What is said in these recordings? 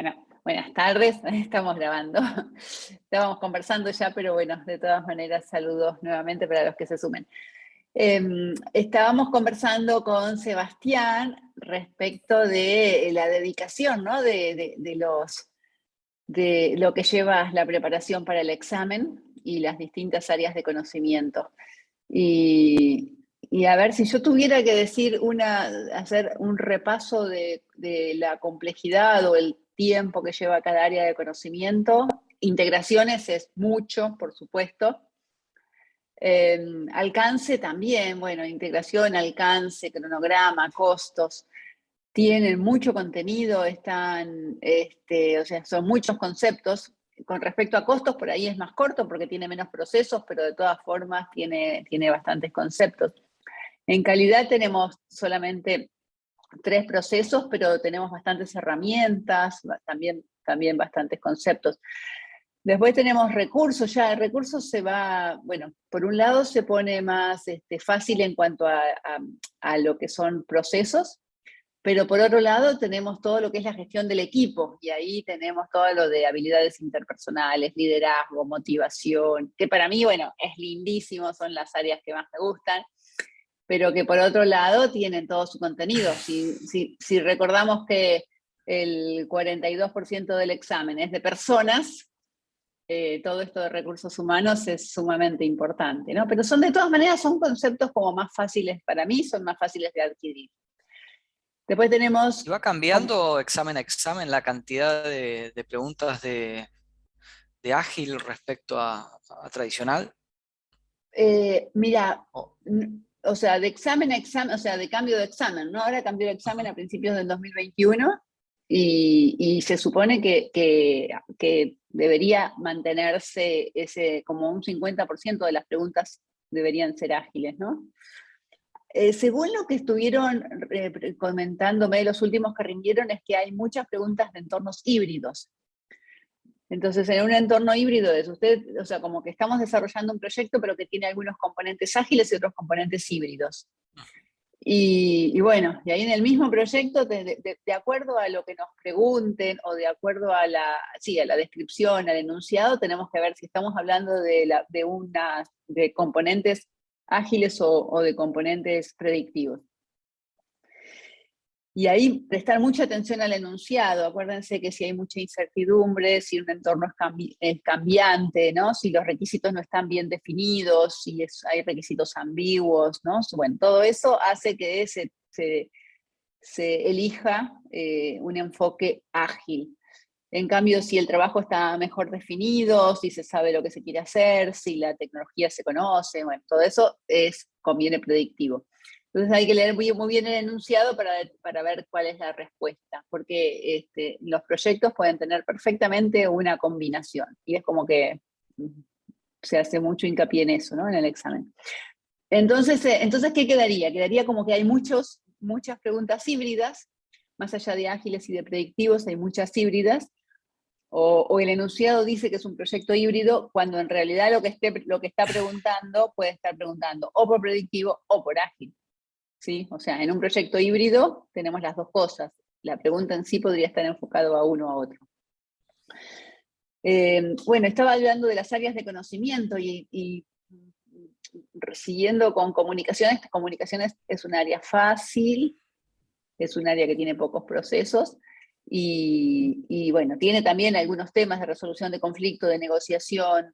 Bueno, buenas tardes, estamos grabando. Estábamos conversando ya, pero bueno, de todas maneras, saludos nuevamente para los que se sumen. Estábamos conversando con Sebastián respecto de la dedicación, ¿no? De lo que lleva la preparación para el examen y las distintas áreas de conocimiento. Y a ver, si yo tuviera que decir hacer un repaso de la complejidad o el tiempo que lleva cada área de conocimiento, integraciones es mucho, por supuesto. Alcance también, bueno, integración, alcance, cronograma, costos, tienen mucho contenido, o sea, son muchos conceptos. Con respecto a costos, por ahí es más corto porque tiene menos procesos, pero de todas formas tiene bastantes conceptos. En calidad tenemos solamente 3 procesos, pero tenemos bastantes herramientas, también bastantes conceptos. Después tenemos recursos, ya el recurso se va, bueno, por un lado se pone más fácil en cuanto a lo que son procesos, pero por otro lado tenemos todo lo que es la gestión del equipo, y ahí tenemos todo lo de habilidades interpersonales, liderazgo, motivación, que para mí, bueno, es lindísimo, son las áreas que más me gustan, pero que por otro lado tienen todo su contenido. Si recordamos que el 42% del examen es de personas, todo esto de recursos humanos es sumamente importante, ¿no? Pero de todas maneras, son conceptos como más fáciles para mí, son más fáciles de adquirir. Después ¿Y tenemos, va cambiando examen a examen la cantidad de preguntas de ágil respecto a tradicional? mira, O- o sea, de examen a examen, o sea, de cambio de examen, ¿no? Ahora cambió de examen Ujú. a principios del 2021 y se supone que debería mantenerse como un 50% de las preguntas deberían ser ágiles, ¿no? Según lo que estuvieron comentándome, los últimos que rindieron es que hay muchas preguntas de entornos híbridos. Entonces, en un entorno híbrido es usted, o sea, como que estamos desarrollando un proyecto, pero que tiene algunos componentes ágiles y otros componentes híbridos. Y bueno, y ahí en el mismo proyecto, de acuerdo a lo que nos pregunten o de acuerdo a la descripción, al enunciado, tenemos que ver si estamos hablando de componentes ágiles o de componentes predictivos. Y ahí prestar mucha atención al enunciado. Acuérdense que si hay mucha incertidumbre, si un entorno es cambiante, ¿no? Si los requisitos no están bien definidos, si hay requisitos ambiguos, ¿no? Bueno, todo eso hace que se elija un enfoque ágil. En cambio, si el trabajo está mejor definido, si se sabe lo que se quiere hacer, si la tecnología se conoce, bueno, todo eso conviene predictivo. Entonces hay que leer muy bien el enunciado para ver cuál es la respuesta, porque los proyectos pueden tener perfectamente una combinación, y es como que se hace mucho hincapié en eso, ¿no? En el examen. Entonces, ¿qué quedaría? Quedaría como que hay muchas preguntas híbridas, más allá de ágiles y de predictivos, hay muchas híbridas, o el enunciado dice que es un proyecto híbrido, cuando en realidad lo que está preguntando puede estar preguntando o por predictivo o por ágil, ¿sí? O sea, en un proyecto híbrido tenemos las dos cosas. La pregunta en sí podría estar enfocado a uno o a otro. Bueno, estaba hablando de las áreas de conocimiento y siguiendo con comunicaciones. Comunicaciones es un área fácil, es un área que tiene pocos procesos y bueno, tiene también algunos temas de resolución de conflicto, de negociación,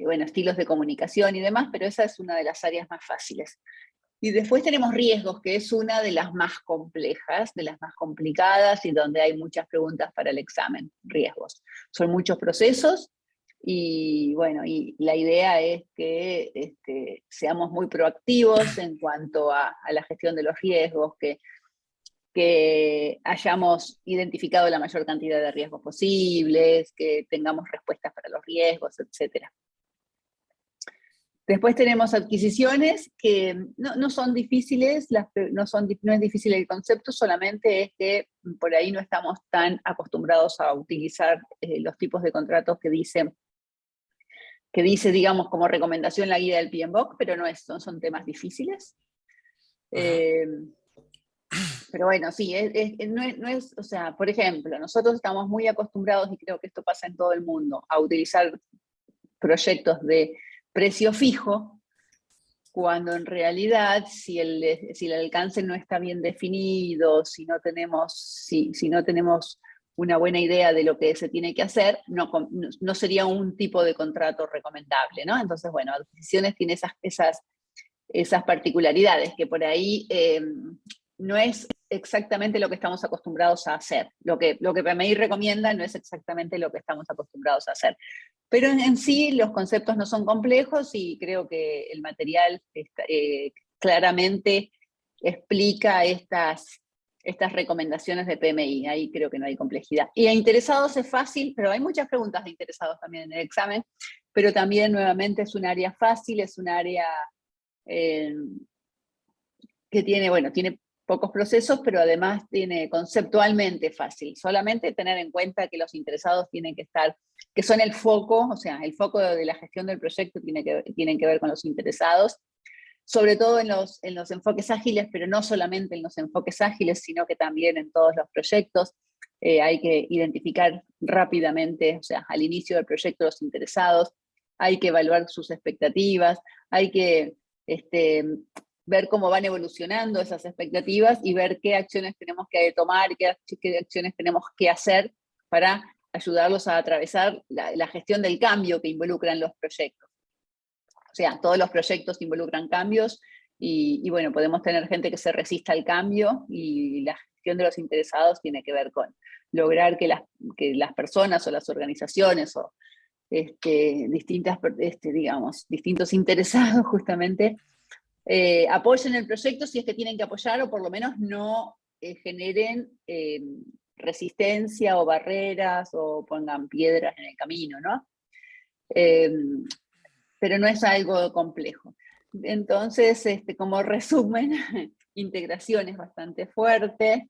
bueno, estilos de comunicación y demás, pero esa es una de las áreas más fáciles. Y después tenemos riesgos, que es una de las más complejas, de las más complicadas y donde hay muchas preguntas para el examen. Riesgos. Son muchos procesos y bueno, y la idea es que seamos muy proactivos en cuanto a la gestión de los riesgos, que hayamos identificado la mayor cantidad de riesgos posibles, que tengamos respuestas para los riesgos, etcétera. Después tenemos adquisiciones que no son difíciles, no es difícil el concepto, solamente es que por ahí no estamos tan acostumbrados a utilizar los tipos de contratos que dice, digamos, como recomendación la guía del PMBOK, pero no son temas difíciles. Ujú. Pero bueno, sí, no es, o sea, por ejemplo, nosotros estamos muy acostumbrados, y creo que esto pasa en todo el mundo, a utilizar proyectos de precio fijo, cuando en realidad si el alcance no está bien definido, si no tenemos una buena idea de lo que se tiene que hacer, no sería un tipo de contrato recomendable, ¿no? Entonces, bueno, adquisiciones tiene esas particularidades que por ahí no es exactamente lo que estamos acostumbrados a hacer. Lo que PMI recomienda no es exactamente lo que estamos acostumbrados a hacer. Pero en sí los conceptos no son complejos y creo que el material claramente explica estas recomendaciones de PMI. Ahí creo que no hay complejidad. Y a interesados es fácil, pero hay muchas preguntas de interesados también en el examen, pero también nuevamente es un área fácil, es un área que tiene pocos procesos, pero además tiene conceptualmente fácil. Solamente tener en cuenta que los interesados tienen que estar, que son el foco, o sea, el foco de la gestión del proyecto tienen que ver con los interesados, sobre todo en los enfoques ágiles, pero no solamente en los enfoques ágiles, sino que también en todos los proyectos. Hay que identificar rápidamente, o sea, al inicio del proyecto los interesados, hay que evaluar sus expectativas, hay que ver cómo van evolucionando esas expectativas y ver qué acciones tenemos que tomar, qué acciones tenemos que hacer para ayudarlos a atravesar la gestión del cambio que involucran los proyectos. O sea, todos los proyectos involucran cambios y bueno, podemos tener gente que se resista al cambio y la gestión de los interesados tiene que ver con lograr que las personas o las organizaciones o distintos interesados justamente apoyen el proyecto si es que tienen que apoyar o por lo menos no generen resistencia o barreras o pongan piedras en el camino, ¿no? Pero no es algo complejo. Entonces, como resumen, integración es bastante fuerte,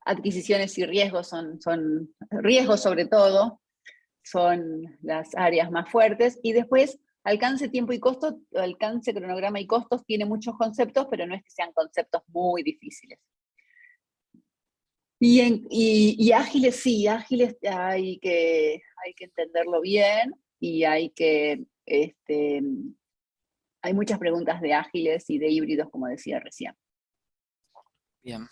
adquisiciones y riesgos son riesgos sobre todo, son las áreas más fuertes, y después alcance, tiempo y costo, alcance, cronograma y costos tiene muchos conceptos, pero no es que sean conceptos muy difíciles. Y ágiles sí, ágiles hay que entenderlo bien y hay muchas preguntas de ágiles y de híbridos, como decía recién. Bien.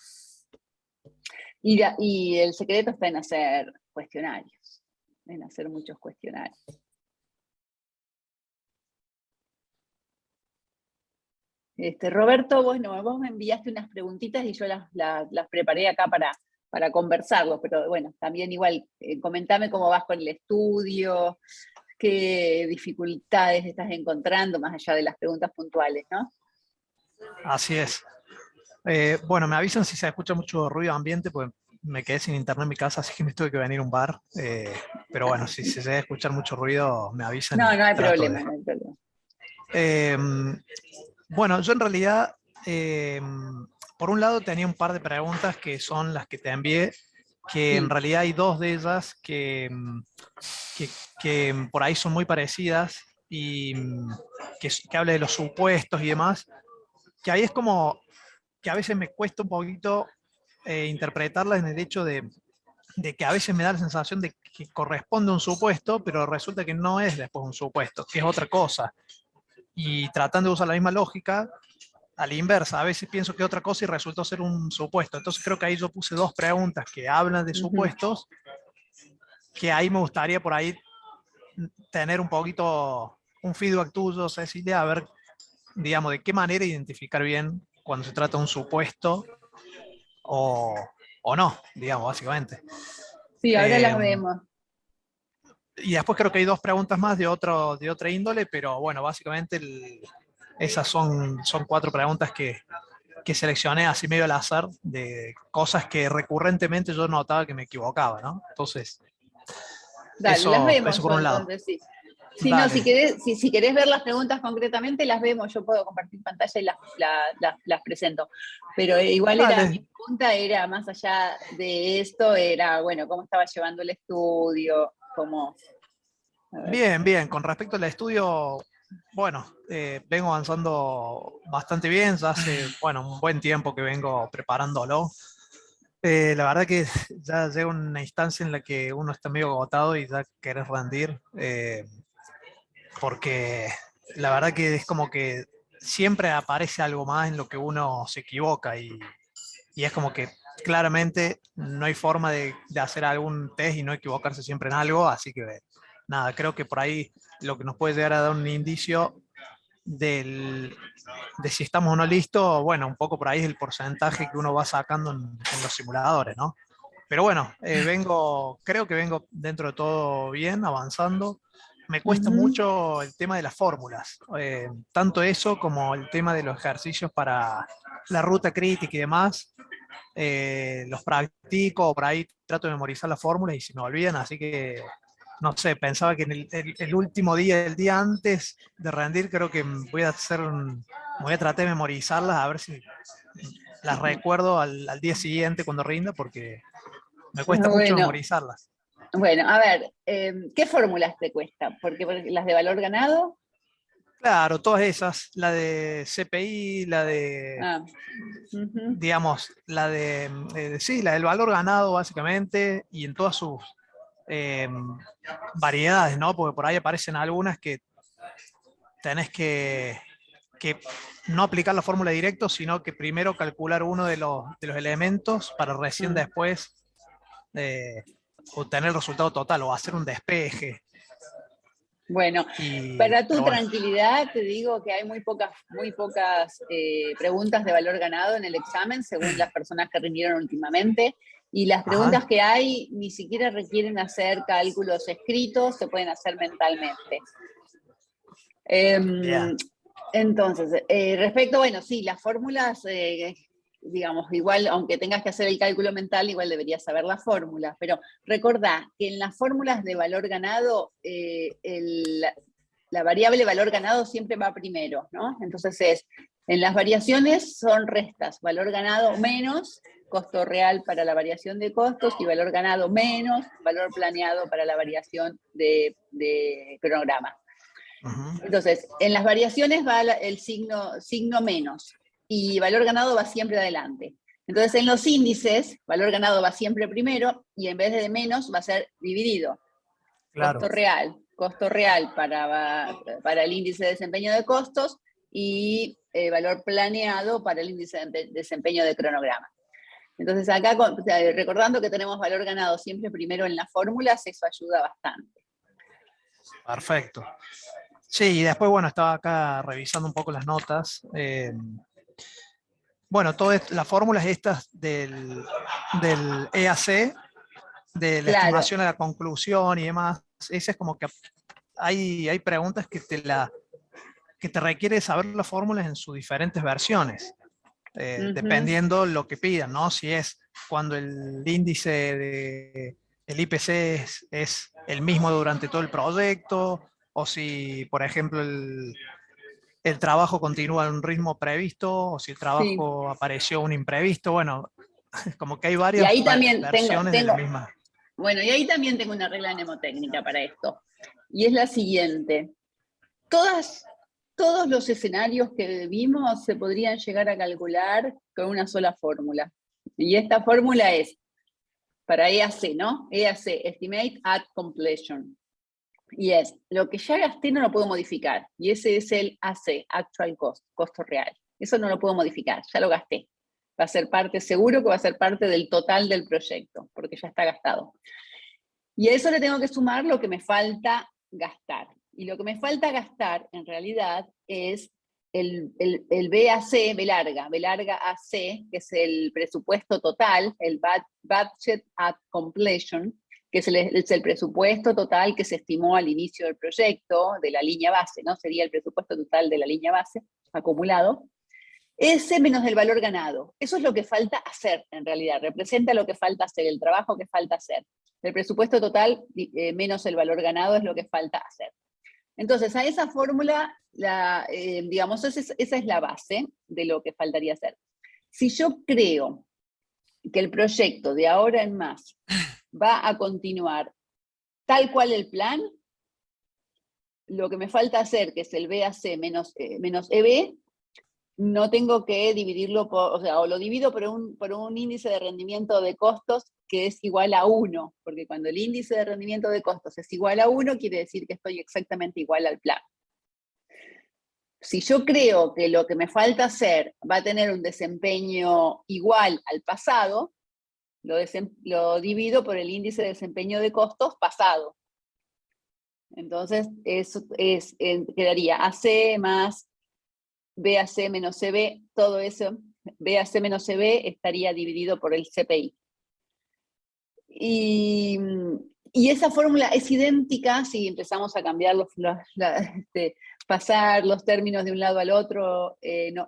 Y el secreto está en hacer cuestionarios, en hacer muchos cuestionarios. Roberto, vos me enviaste unas preguntitas y yo las preparé acá para conversarlo, pero bueno, también igual, comentame cómo vas con el estudio, qué dificultades estás encontrando, más allá de las preguntas puntuales, ¿no? Así es. Bueno, me avisan si se escucha mucho ruido ambiente, pues me quedé sin internet en mi casa, así que me tuve que venir a un bar. Pero bueno, si se debe escuchar mucho ruido, me avisan. No, y no hay trato problema, de... no hay problema. Bueno, yo en realidad, por un lado tenía un par de preguntas que son las que te envié, que en realidad hay dos de ellas que por ahí son muy parecidas y que habla de los supuestos y demás, que ahí es como que a veces me cuesta un poquito interpretarlas en el hecho de que a veces me da la sensación de que corresponde a un supuesto, pero resulta que no es después un supuesto, que es otra cosa. Y tratando de usar la misma lógica, a la inversa, a veces pienso que es otra cosa y resultó ser un supuesto. Entonces creo que ahí yo puse dos preguntas que hablan de supuestos, que ahí me gustaría por ahí tener un poquito un feedback tuyo, Cecilia, a ver, digamos, de qué manera identificar bien cuando se trata de un supuesto o no, digamos, básicamente. Sí, ahora las vemos. Y después creo que hay dos preguntas más de otra índole, pero bueno, básicamente esas son cuatro preguntas que seleccioné así medio al azar de cosas que recurrentemente yo notaba que me equivocaba, ¿no? Entonces, Dale, las eso vemos por un lado. entonces, sí. Si no, Dale. si querés ver las preguntas concretamente, las vemos, yo puedo compartir pantalla y las presento. Pero igual mi Dale. pregunta era, más allá de esto, era, bueno, ¿cómo estaba llevando el estudio? Bien, bien. Con respecto al estudio, bueno, vengo avanzando bastante bien, ya hace, bueno, un buen tiempo que vengo preparándolo. La verdad que ya llega una instancia en la que uno está medio agotado y ya querés rendir, porque la verdad que es como que siempre aparece algo más en lo que uno se equivoca y es como que claramente no hay forma de hacer algún test y no equivocarse siempre en algo, así que nada, creo que por ahí lo que nos puede llegar a dar un indicio de si estamos o no listos, bueno, un poco por ahí es el porcentaje que uno va sacando en los simuladores, ¿no? Pero bueno, creo que vengo dentro de todo bien, avanzando. Me cuesta Ujú. mucho el tema de las fórmulas, tanto eso como el tema de los ejercicios para la ruta crítica y demás. Los practico, por ahí trato de memorizar las fórmulas y se me olvidan, así que no sé, pensaba que en el último día, el día antes de rendir, creo que voy a tratar de memorizarlas, a ver si las recuerdo al día siguiente cuando rinda, porque me cuesta mucho Bueno, memorizarlas. bueno, a ver, ¿qué fórmulas te cuesta? Porque las de valor ganado, Claro, todas esas, la de CPI, la de, ah, ujú, digamos, sí, la del valor ganado básicamente, y en todas sus eh, variedades, ¿no? Porque por ahí aparecen algunas que tenés que no aplicar la fórmula directo, sino que primero calcular uno de los elementos para recién ah. después eh, obtener el resultado total o hacer un despeje. Bueno, para tu Pero bueno, tranquilidad te digo que hay muy pocas preguntas de valor ganado en el examen, según las personas que rindieron últimamente. Y las ajá, preguntas que hay ni siquiera requieren hacer cálculos escritos, se pueden hacer mentalmente. bien. Entonces, respecto, bueno, sí, las fórmulas, digamos, igual, aunque tengas que hacer el cálculo mental, igual deberías saber las fórmulas, pero recordá que en las fórmulas de valor ganado, la variable valor ganado siempre va primero, ¿no? Entonces en las variaciones son restas, valor ganado menos costo real para la variación de costos y valor ganado menos valor planeado para la variación de cronograma. Ujú, Entonces, en las variaciones va el signo menos y valor ganado va siempre adelante. Entonces, en los índices, valor ganado va siempre primero y en vez de menos va a ser dividido. claro. Costo real para el índice de desempeño de costos y valor planeado para el índice de desempeño de cronograma. Entonces, acá recordando que tenemos valor ganado siempre primero en las fórmulas, eso ayuda bastante. Perfecto. Sí, y después, bueno, estaba acá revisando un poco las notas. Bueno, todas las fórmulas estas del EAC, de la Claro, estimación a la conclusión y demás, esa es como que hay preguntas que te requiere saber las fórmulas en sus diferentes versiones, uh-huh, dependiendo lo que pidan, ¿no? Si es cuando el IPC es el mismo durante todo el proyecto, o si, por ejemplo, el trabajo continúa en un ritmo previsto, o si el sí. trabajo apareció un imprevisto. Bueno, como que hay Y varias ahí también versiones de la misma. bueno, y ahí también tengo una regla mnemotécnica para esto. Y es la siguiente. Todas, todos los escenarios que vimos se podrían llegar a calcular con una sola fórmula. Y esta fórmula es para EAC, ¿no? EAC, Estimate at Completion. Y es, lo que ya gasté no lo puedo modificar. Y ese es el AC, Actual Cost, costo real. Eso no lo puedo modificar, ya lo gasté. Va a ser parte, seguro que va a ser parte del total del proyecto, porque ya está gastado. Y a eso le tengo que sumar lo que me falta gastar. Y lo que me falta gastar, en realidad, es el BAC, B larga AC, que es el presupuesto total, el Budget at Completion, que es el presupuesto total que se estimó al inicio del proyecto, de la línea base, ¿no? Sería el presupuesto total de la línea base acumulado. Ese menos el valor ganado. Eso es lo que falta hacer, en realidad. Representa lo que falta hacer, el trabajo que falta hacer. El presupuesto total menos el valor ganado es lo que falta hacer. Entonces, a esa fórmula, digamos, esa es la base de lo que faltaría hacer. Si yo creo que el proyecto de ahora en más va a continuar tal cual el plan, lo que me falta hacer, que es el BAC menos EB, no tengo que dividirlo o lo divido por un índice de rendimiento de costos que es igual a 1, porque cuando el índice de rendimiento de costos es igual a 1, quiere decir que estoy exactamente igual al plan. Si yo creo que lo que me falta hacer va a tener un desempeño igual al pasado, lo divido por el índice de desempeño de costos pasado. Entonces, eso quedaría AC más BAC menos CB, todo eso, BAC menos CB estaría dividido por el CPI. Y esa fórmula es idéntica si empezamos a cambiar pasar los términos de un lado al otro,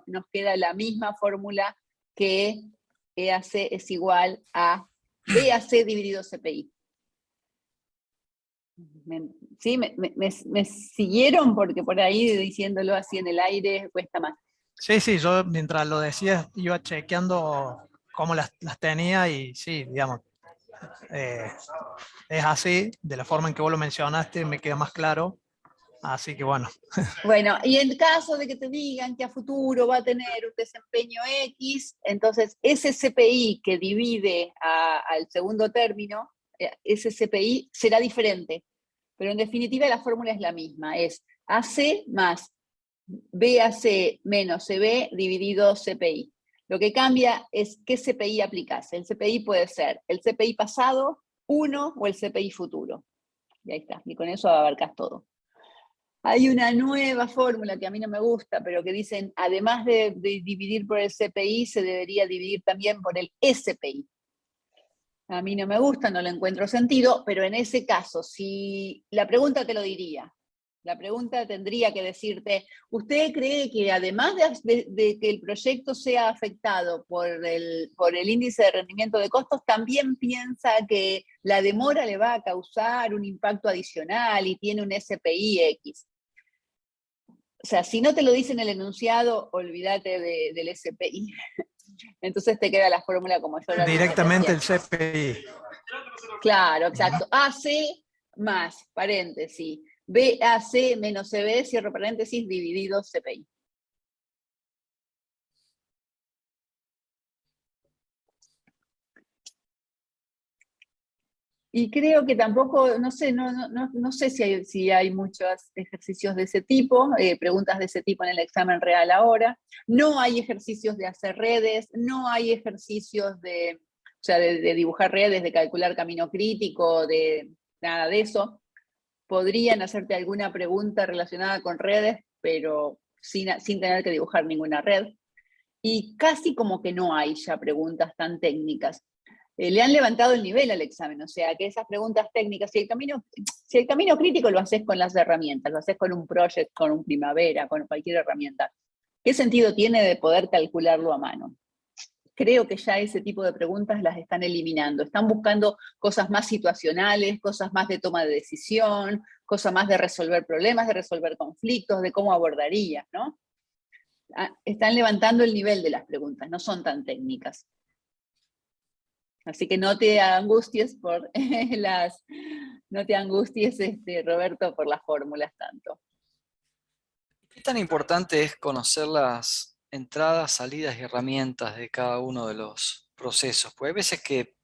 nos queda la misma fórmula que EAC es igual a BAC dividido CPI. ¿Sí? ¿Me siguieron? Porque por ahí diciéndolo así en el aire cuesta más. Sí, yo mientras lo decías iba chequeando cómo las tenía y sí, digamos, es así, de la forma en que vos lo mencionaste, me queda más claro. Así que bueno. Bueno, y en caso de que te digan que a futuro va a tener un desempeño X, entonces ese CPI que divide al segundo término, ese CPI será diferente. Pero en definitiva la fórmula es la misma, es AC más BAC menos CB dividido CPI. Lo que cambia es qué CPI aplicás. El CPI puede ser el CPI pasado, 1 o el CPI futuro. Y ahí está, y con eso abarcas todo. Hay una nueva fórmula que a mí no me gusta, pero que dicen, además de dividir por el CPI, se debería dividir también por el SPI. A mí no me gusta, no le encuentro sentido, pero en ese caso, si la pregunta te lo diría, la pregunta tendría que decirte, ¿usted cree que además de que el proyecto sea afectado por el índice de rendimiento de costos, también piensa que la demora le va a causar un impacto adicional y tiene un SPI X? O sea, si no te lo dice en el enunciado, olvídate del SPI. Entonces te queda la fórmula como yo la dije Directamente recién. el CPI. Claro, exacto. AC más, paréntesis, BAC menos CB, cierro paréntesis, dividido CPI. Y creo que tampoco, no sé, no sé si hay muchos ejercicios de ese tipo, preguntas de ese tipo en el examen real ahora. No hay ejercicios de hacer redes, no hay ejercicios de dibujar redes, de calcular camino crítico, de nada de eso. Podrían hacerte alguna pregunta relacionada con redes, pero sin tener que dibujar ninguna red. Y casi como que no hay ya preguntas tan técnicas. Le han levantado el nivel al examen, o sea, que esas preguntas técnicas, si el camino crítico lo haces con las herramientas, lo haces con un project, con un Primavera, con cualquier herramienta, ¿qué sentido tiene de poder calcularlo a mano? Creo que ya ese tipo de preguntas las están eliminando. Están buscando cosas más situacionales, cosas más de toma de decisión, cosas más de resolver problemas, de resolver conflictos, de cómo abordarías, ¿no? Están levantando el nivel de las preguntas, no son tan técnicas. Así que no te angusties no te angusties, Roberto, por las fórmulas tanto. ¿Qué tan importante es conocer las entradas, salidas y herramientas de cada uno de los procesos? Porque hay veces que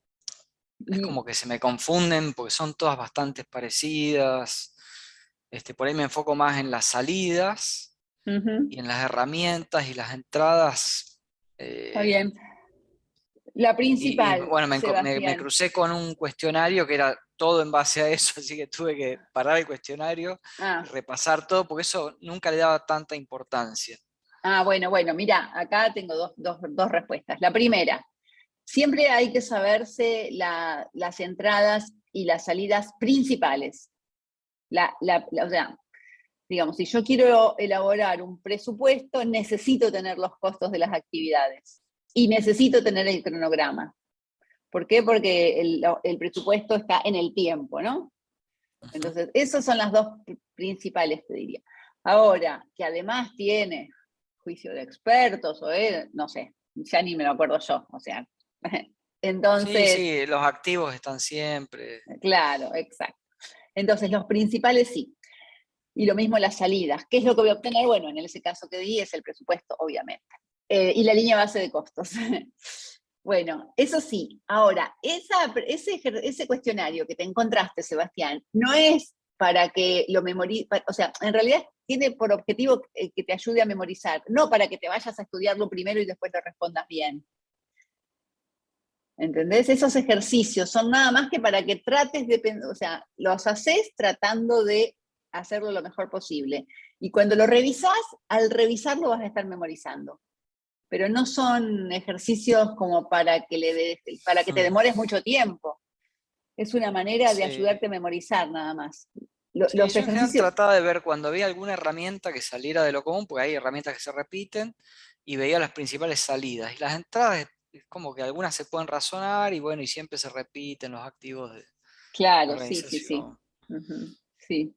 es como que se me confunden porque son todas bastante parecidas. Por ahí me enfoco más en las salidas y en las herramientas y las entradas. Está bien. La Y principal, bueno, me Sebastián. crucé con un cuestionario que era todo en base a eso, así que tuve que parar el cuestionario y repasar todo, porque eso nunca le daba tanta importancia. Bueno, mira, acá tengo dos respuestas. La primera, siempre hay que saberse las entradas y las salidas principales. O sea, digamos, si yo quiero elaborar un presupuesto, necesito tener los costos de las actividades y necesito tener el cronograma. ¿Por qué? Porque el presupuesto está en el tiempo, ¿no? Entonces, esas son las dos principales, te diría. Ahora, que además tiene juicio de expertos, o no sé, ya ni me lo acuerdo yo, o sea. Entonces, sí, los activos están siempre. claro, exacto. Entonces, los principales sí. Y lo mismo las salidas. ¿Qué es lo que voy a obtener? Bueno, en ese caso que di es el presupuesto, obviamente. Y la línea base de costos. Bueno, eso sí. Ahora, ese cuestionario que te encontraste, Sebastián, no es para que lo memorices, o sea, en realidad tiene por objetivo que te ayude a memorizar, no para que te vayas a estudiarlo primero y después lo respondas bien. ¿Entendés? Esos ejercicios son nada más que para que trates de, o sea, los haces tratando de hacerlo lo mejor posible. Y cuando lo revisás, al revisarlo vas a estar memorizando. Pero no son ejercicios como para que, para que te demores mucho tiempo. Es una manera de Sí. ayudarte a memorizar nada más. Sí, Los yo en general ejercicios... trataba de ver cuando había alguna herramienta que saliera de lo común, porque hay herramientas que se repiten, y veía las principales salidas. Y las entradas es como que algunas se pueden razonar y bueno, y siempre se repiten los activos de Claro, sí, sí, sí. organización. Ujú, sí.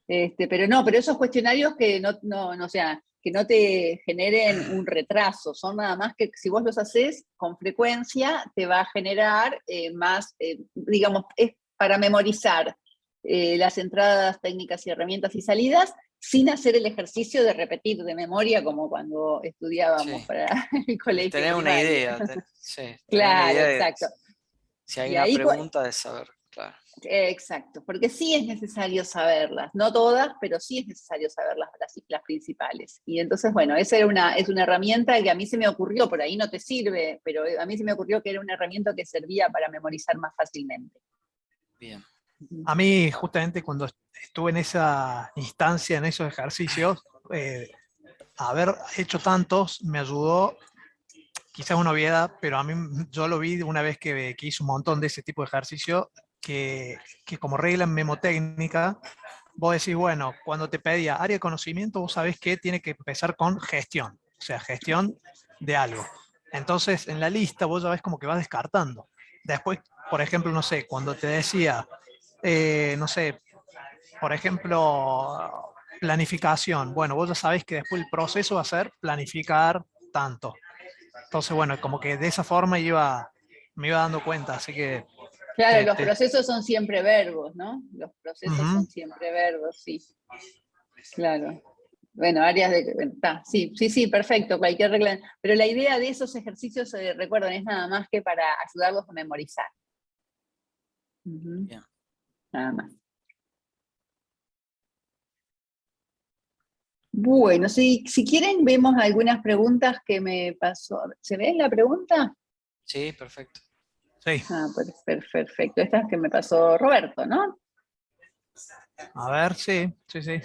Pero esos cuestionarios que o sea, que no te generen un retraso, son nada más que si vos los haces con frecuencia, te va a generar más, digamos, es para memorizar las entradas, técnicas y herramientas y salidas, sin hacer el ejercicio de repetir de memoria como cuando estudiábamos Sí, para el colegio tener una primario. idea, sí, tener una Claro, idea de exacto. si hay Y una ahí, pregunta de saber, claro. exacto, porque sí es necesario saberlas, no todas, pero sí es necesario saber las principales. Y entonces, bueno, esa es una herramienta que a mí se me ocurrió, por ahí no te sirve, pero a mí se me ocurrió que era una herramienta que servía para memorizar más fácilmente. Bien. A mí, justamente cuando estuve en esa instancia, en esos ejercicios, haber hecho tantos me ayudó, quizás una obviedad, pero a mí yo lo vi una vez que hice un montón de ese tipo de ejercicio, que como regla en memotécnica, vos decís, bueno, cuando te pedía área de conocimiento, vos sabés que tiene que empezar con gestión, o sea, gestión de algo. Entonces, en la lista vos ya ves como que vas descartando. Después, por ejemplo, no sé, cuando te decía, no sé, por ejemplo, planificación, bueno, vos ya sabés que después el proceso va a ser planificar tanto. Entonces, bueno, como que de esa forma me iba dando cuenta, así que Claro, te, los te- procesos son siempre verbos, ¿no? Los procesos ujú. son siempre verbos, sí, claro. Bueno, áreas de... bueno, sí, sí, sí, perfecto, cualquier regla. Pero la idea de esos ejercicios, recuerden, es nada más que para ayudarlos a memorizar. Ujú, Bien. nada más. Bueno, si quieren, vemos algunas preguntas que me pasó. ¿Se ve la pregunta? Sí, perfecto. Sí, Ah, perfecto. Esta es que me pasó Roberto, ¿no? a ver, sí, sí, sí.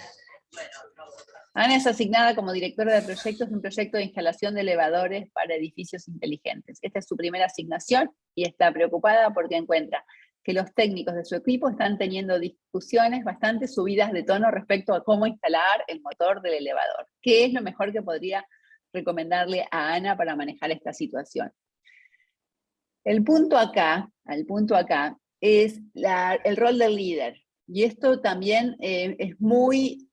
Ana es asignada como directora de proyectos de un proyecto de instalación de elevadores para edificios inteligentes. Esta es su primera asignación y está preocupada porque encuentra que los técnicos de su equipo están teniendo discusiones bastante subidas de tono respecto a cómo instalar el motor del elevador. ¿Qué es lo mejor que podría recomendarle a Ana para manejar esta situación? El punto acá es el rol del líder. Y esto también es muy...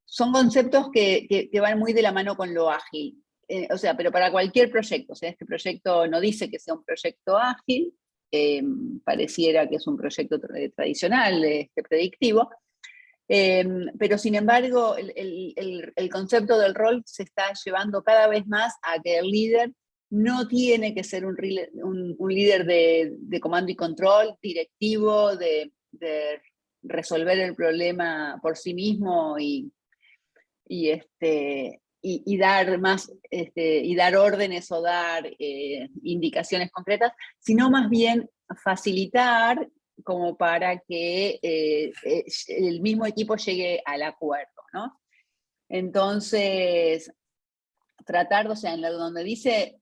son conceptos que van muy de la mano con lo ágil. O sea, pero para cualquier proyecto. O sea, este proyecto no dice que sea un proyecto ágil, pareciera que es un proyecto tradicional, predictivo, pero sin embargo, el concepto del rol se está llevando cada vez más a que el líder no tiene que ser un líder de comando y control, directivo, de resolver el problema por sí mismo y dar más y dar órdenes o dar indicaciones concretas, sino más bien facilitar como para que el mismo equipo llegue al acuerdo, ¿no? Entonces, tratar, o sea, donde dice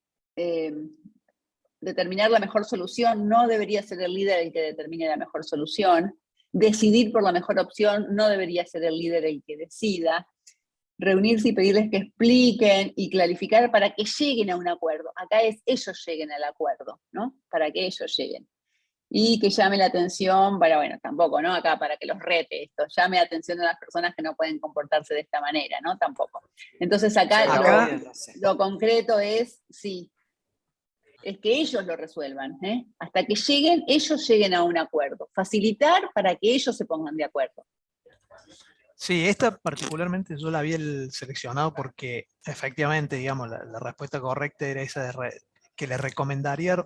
determinar la mejor solución, no debería ser el líder el que determine la mejor solución. Decidir por la mejor opción, no debería ser el líder el que decida. Reunirse y pedirles que expliquen y clarificar para que lleguen a un acuerdo. Acá es ellos lleguen al acuerdo, ¿no? Para que ellos lleguen. Y que llame la atención para, bueno, tampoco, ¿no? Acá para que los rete esto, llame la atención a las personas que no pueden comportarse de esta manera, ¿no? Tampoco. Entonces acá Sí, la Acá, obvia, sí. lo concreto es, sí, es que ellos lo resuelvan, ¿eh? Hasta que ellos lleguen a un acuerdo. Facilitar para que ellos se pongan de acuerdo. Sí, esta particularmente yo la había seleccionado porque efectivamente, digamos, la respuesta correcta era esa que le recomendaría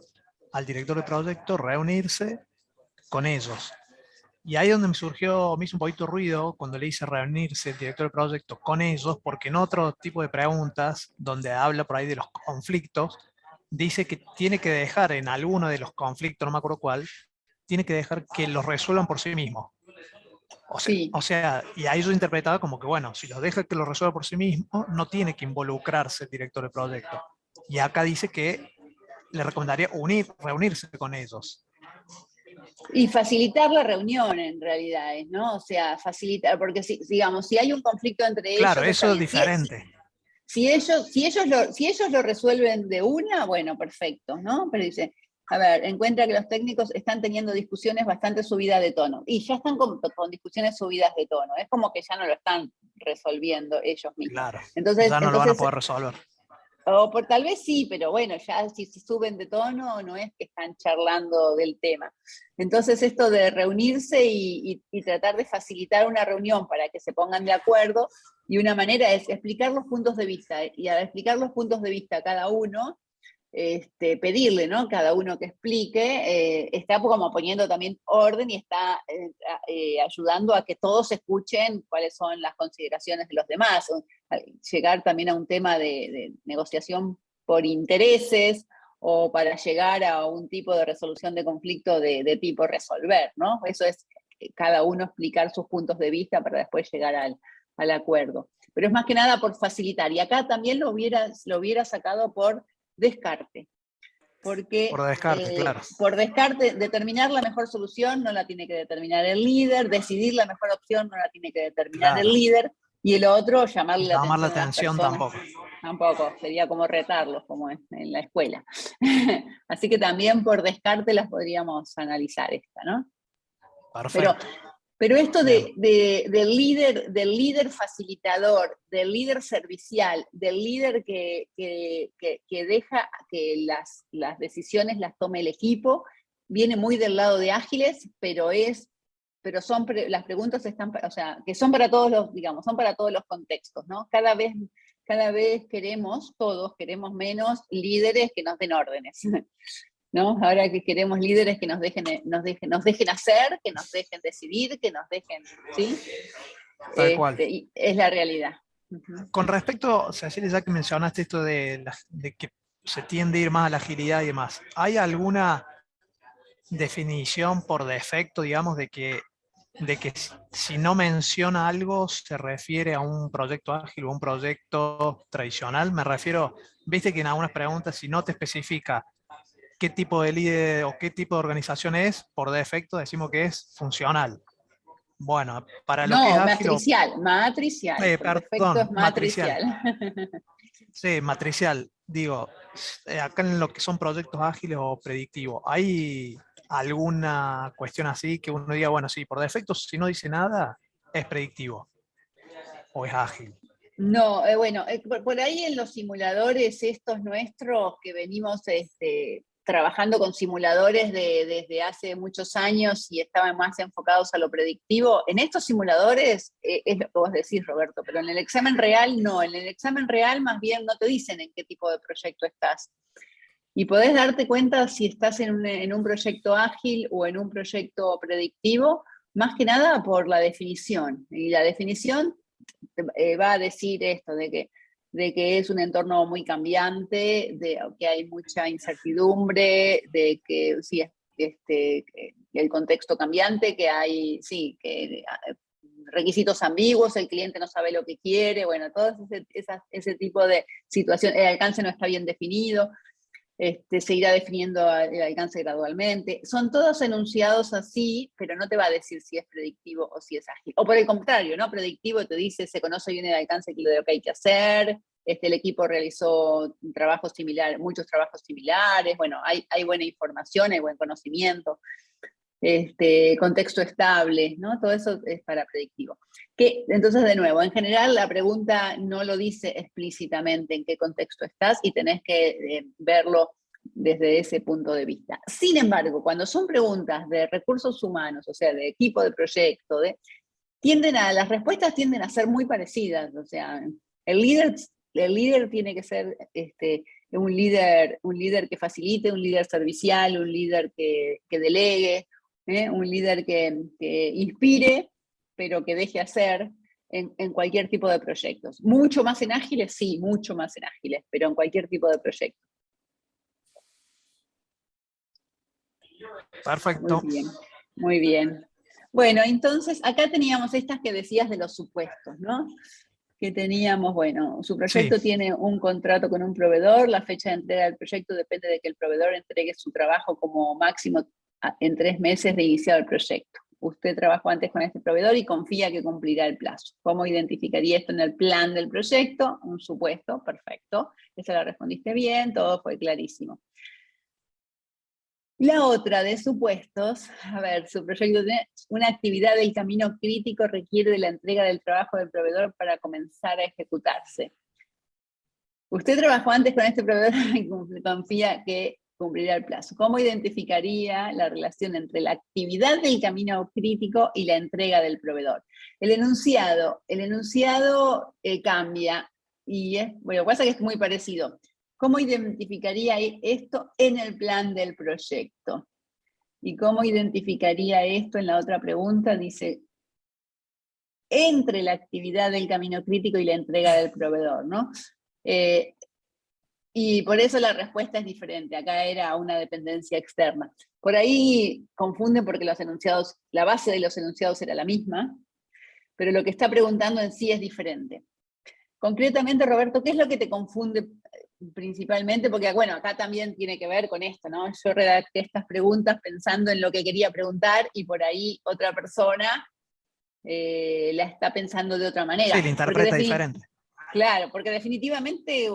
al director de proyecto reunirse con ellos. Y ahí es donde me hizo un poquito ruido cuando le hice reunirse el director de proyecto con ellos, porque en otro tipo de preguntas, donde habla por ahí de los conflictos, dice que tiene que dejar en alguno de los conflictos, no me acuerdo cuál, tiene que dejar que los resuelvan por sí mismos. Sí. Y ahí yo interpretaba como que, bueno, si los deja que lo resuelva por sí mismo, no tiene que involucrarse el director del proyecto. Y acá dice que le recomendaría reunirse con ellos. Y facilitar la reunión en realidad, ¿no? O sea, facilitar, porque si, digamos, si hay un conflicto entre Claro, ellos, está eso es bien. diferente. Si ellos lo resuelven de una, bueno, perfecto, ¿no? Pero dice, a ver, encuentra que los técnicos están teniendo discusiones bastante subidas de tono. Y ya están con discusiones subidas de tono. Es como que ya no lo están resolviendo ellos mismos. Claro, Entonces, ya no lo van a poder resolver. o por tal vez sí, pero bueno, ya si se suben de tono, no es que están charlando del tema. Entonces, esto de reunirse y tratar de facilitar una reunión para que se pongan de acuerdo, y una manera es explicar los puntos de vista, y al explicar los puntos de vista a cada uno, pedirle, ¿no? Cada uno que explique, está como poniendo también orden y está ayudando a que todos escuchen cuáles son las consideraciones de los demás, llegar también a un tema de negociación por intereses o para llegar a un tipo de resolución de conflicto de tipo resolver, ¿no? Eso es cada uno explicar sus puntos de vista para después llegar al acuerdo. Pero es más que nada por facilitar. Y acá también lo hubiera sacado por descarte. Porque Por descarte, claro. por descarte, determinar la mejor solución no la tiene que determinar el líder, decidir la mejor opción no la tiene que determinar el líder, y el otro, llamarle la Llamar la atención a las atención personas. tampoco. Tampoco, sería como retarlos, como en la escuela. Así que también por descarte las podríamos analizar esta, ¿no? Perfecto. Pero esto del líder facilitador, del líder servicial, del líder que deja que las decisiones las tome el equipo, viene muy del lado de ágiles, pero las preguntas están, o sea, que son para todos los, digamos, son para todos los contextos, ¿no? Cada vez todos queremos menos líderes que nos den órdenes. ¿No? Ahora que queremos líderes que nos dejen hacer, que nos dejen decidir, que nos dejen, ¿sí? Tal cual. Y es la realidad. Con respecto, Cecilia, ya que mencionaste esto de que se tiende a ir más a la agilidad y demás, ¿hay alguna definición por defecto, digamos, de que si no menciona algo se refiere a un proyecto ágil o un proyecto tradicional? Me refiero, viste que en algunas preguntas, si no te especifica qué tipo de líder o qué tipo de organización es, por defecto decimos que es funcional. Bueno, para lo que es No, ágil matricial, por defecto es matricial. matricial. Sí, matricial. Digo, acá en lo que son proyectos ágiles o predictivos, ¿hay alguna cuestión así que uno diga, bueno, sí, por defecto, si no dice nada, es predictivo o es ágil? No, bueno, por ahí en los simuladores estos nuestros que venimos trabajando con simuladores desde hace muchos años y estaban más enfocados a lo predictivo, en estos simuladores es lo que vos decís, Roberto, pero en el examen real no, en el examen real más bien no te dicen en qué tipo de proyecto estás. Y podés darte cuenta si estás en un proyecto ágil o en un proyecto predictivo, más que nada por la definición. Y la definición va a decir esto, de que es un entorno muy cambiante, de que hay mucha incertidumbre, de que sí, el contexto cambiante, que hay, sí, que requisitos ambiguos, el cliente no sabe lo que quiere, bueno, todo ese tipo de situación, el alcance no está bien definido. Se irá definiendo el alcance gradualmente. Son todos enunciados así, pero no te va a decir si es predictivo o si es ágil. O por el contrario, ¿no? Predictivo te dice, se conoce bien el alcance de lo que hay que hacer, el equipo realizó muchos trabajos similares, bueno, hay buena información, hay buen conocimiento. Contexto estable, ¿no? Todo eso es para predictivo. Entonces, de nuevo, en general la pregunta no lo dice explícitamente en qué contexto estás y tenés que verlo desde ese punto de vista. Sin embargo, cuando son preguntas de recursos humanos, o sea, de equipo de proyecto, las respuestas tienden a ser muy parecidas, o sea, el líder tiene que ser un líder que facilite, un líder servicial, un líder que delegue, un líder que inspire, pero que deje hacer en cualquier tipo de proyectos. Mucho más en ágiles, sí, mucho más en ágiles, pero en cualquier tipo de proyecto. Perfecto. Muy bien, muy bien. Bueno, entonces acá teníamos estas que decías de los supuestos, ¿no? Que teníamos, bueno, su proyecto Sí. tiene un contrato con un proveedor, la fecha de entrega del proyecto depende de que el proveedor entregue su trabajo como máximo en 3 meses de iniciado el proyecto. Usted trabajó antes con este proveedor y confía que cumplirá el plazo. ¿Cómo identificaría esto en el plan del proyecto? Un supuesto, perfecto. Esa la respondiste bien, todo fue clarísimo. La otra de supuestos, a ver, su proyecto tiene una actividad del camino crítico requiere de la entrega del trabajo del proveedor para comenzar a ejecutarse. Usted trabajó antes con este proveedor y confía que cumplirá el plazo. ¿Cómo identificaría la relación entre la actividad del camino crítico y la entrega del proveedor? El enunciado cambia y bueno, pasa que es muy parecido. ¿Cómo identificaría esto en el plan del proyecto? ¿Y cómo identificaría esto en la otra pregunta? Dice, entre la actividad del camino crítico y la entrega del proveedor, ¿no? Y por eso la respuesta es diferente. Acá era una dependencia externa. Por ahí confunden porque los enunciados, la base de los enunciados era la misma, pero lo que está preguntando en sí es diferente. Concretamente, Roberto, ¿qué es lo que te confunde principalmente? Porque, bueno, acá también tiene que ver con esto, ¿no? Yo redacté estas preguntas pensando en lo que quería preguntar y por ahí otra persona la está pensando de otra manera. Sí, la interpreta diferente. Claro, porque definitivamente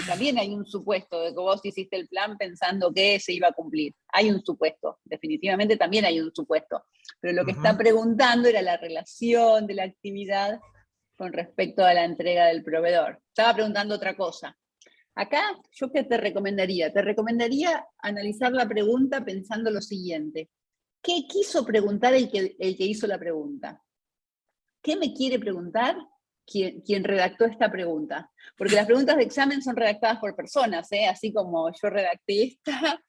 también hay un supuesto de que vos hiciste el plan pensando que se iba a cumplir. Hay un supuesto, definitivamente también hay un supuesto. Pero lo que está preguntando era la relación de la actividad con respecto a la entrega del proveedor. Estaba preguntando otra cosa. Acá, ¿yo qué te recomendaría? Te recomendaría analizar la pregunta pensando lo siguiente. ¿Qué quiso preguntar el que hizo la pregunta? ¿Qué me quiere preguntar quien redactó esta pregunta? Porque las preguntas de examen son redactadas por personas, así como yo redacté esta.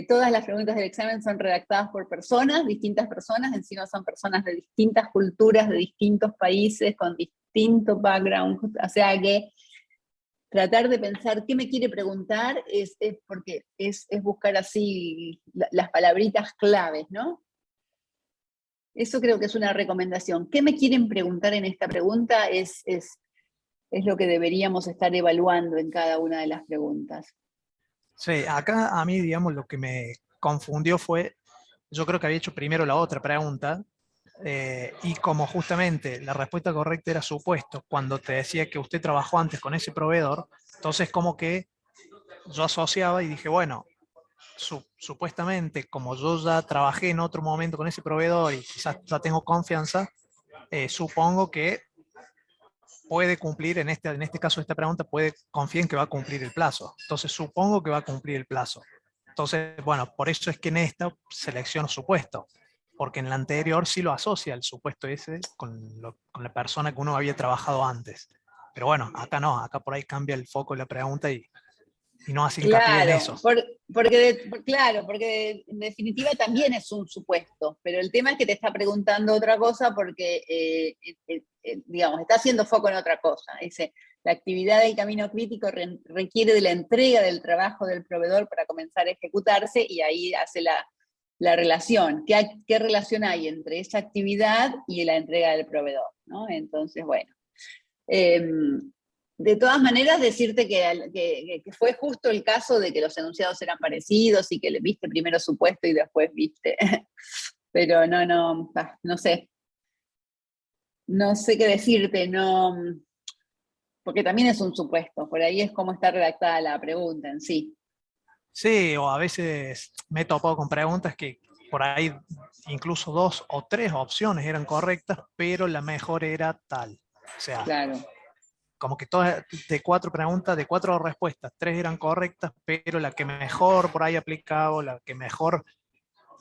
Todas las preguntas del examen son redactadas por personas, distintas personas, encima son personas de distintas culturas, de distintos países, con distinto background, o sea que tratar de pensar qué me quiere preguntar es buscar así las palabritas claves, ¿no? Eso creo que es una recomendación. ¿Qué me quieren preguntar en esta pregunta? Es lo que deberíamos estar evaluando en cada una de las preguntas. Sí, acá a mí, digamos, lo que me confundió fue, yo creo que había hecho primero la otra pregunta, y como justamente la respuesta correcta era supuesto, cuando te decía que usted trabajó antes con ese proveedor, entonces como que yo asociaba y dije, bueno, supuestamente como yo ya trabajé en otro momento con ese proveedor y quizás ya tengo confianza, supongo que puede cumplir, en este caso esta pregunta, confía en que va a cumplir el plazo. Entonces supongo que va a cumplir el plazo. Entonces, bueno, por eso es que en esta selecciono supuesto, porque en la anterior sí lo asocia el supuesto ese con la persona que uno había trabajado antes. Pero bueno, acá no, acá por ahí cambia el foco de la pregunta y no hace hincapié en eso. Porque en definitiva también es un supuesto, pero el tema es que te está preguntando otra cosa porque, digamos, está haciendo foco en otra cosa. Dice, la actividad del camino crítico requiere de la entrega del trabajo del proveedor para comenzar a ejecutarse y ahí hace la relación. ¿Qué relación hay entre esa actividad y la entrega del proveedor? ¿No? Entonces, bueno. De todas maneras, decirte que fue justo el caso de que los enunciados eran parecidos y que le viste primero supuesto y después viste. Pero no sé. No sé qué decirte, no, porque también es un supuesto, por ahí es como está redactada la pregunta en sí. Sí, o a veces me he topado con preguntas que por ahí incluso 2 o 3 opciones eran correctas, pero la mejor era tal. O sea, claro. Como que todas de 4 preguntas, de 4 respuestas, 3 eran correctas, pero la que mejor por ahí aplicaba, o la que mejor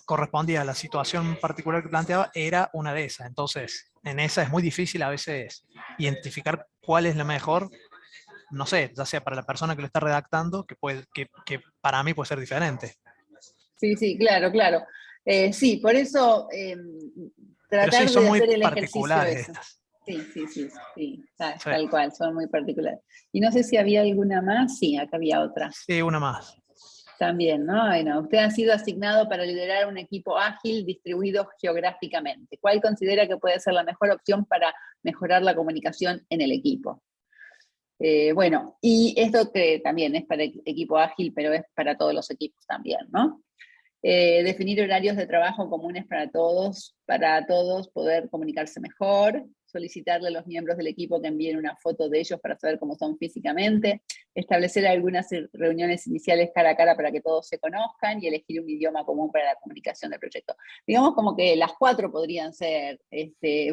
correspondía a la situación particular que planteaba, era una de esas. Entonces, en esa es muy difícil a veces identificar cuál es la mejor, no sé, ya sea para la persona que lo está redactando, que para mí puede ser diferente. Sí, sí, claro, claro. Sí, por eso Pero sí, tratar son de muy hacer el ejercicio particulares eso. estas. Sí, sí, sí, sí, Sí, tal cual, son muy particulares. Y no sé si había alguna más, sí, acá había otra sí, una más. también, ¿no? Bueno, usted ha sido asignado para liderar un equipo ágil distribuido geográficamente. ¿Cuál considera que puede ser la mejor opción para mejorar la comunicación en el equipo? Bueno, y esto que también es para equipo ágil, pero es para todos los equipos también, ¿no? Definir horarios de trabajo comunes para todos poder comunicarse mejor, solicitarle a los miembros del equipo que envíen una foto de ellos para saber cómo son físicamente, establecer algunas reuniones iniciales cara a cara para que todos se conozcan y elegir un idioma común para la comunicación del proyecto. Digamos como que las 4 podrían ser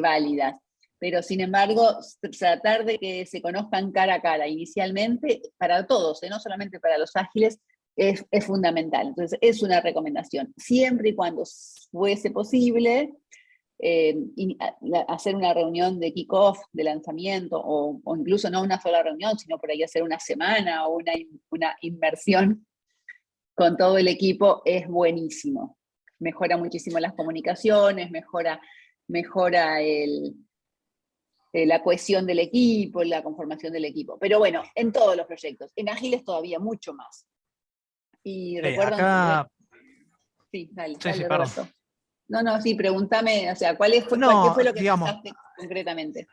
válidas, pero sin embargo, tratar de que se conozcan cara a cara inicialmente para todos, no solamente para los ágiles, es fundamental. Entonces, es una recomendación. Siempre y cuando fuese posible, hacer una reunión de kick-off, de lanzamiento, o incluso no una sola reunión, sino por ahí hacer una semana o una inversión con todo el equipo es buenísimo. Mejora muchísimo las comunicaciones, mejora la cohesión del equipo, la conformación del equipo. Pero bueno, en todos los proyectos. En Ágiles todavía mucho más. Y recuerdan, Acá, sí, dale, sí, dale, perdón. Roberto. No, sí, pregúntame, o sea, ¿qué No, fue lo que digamos, pensaste concretamente?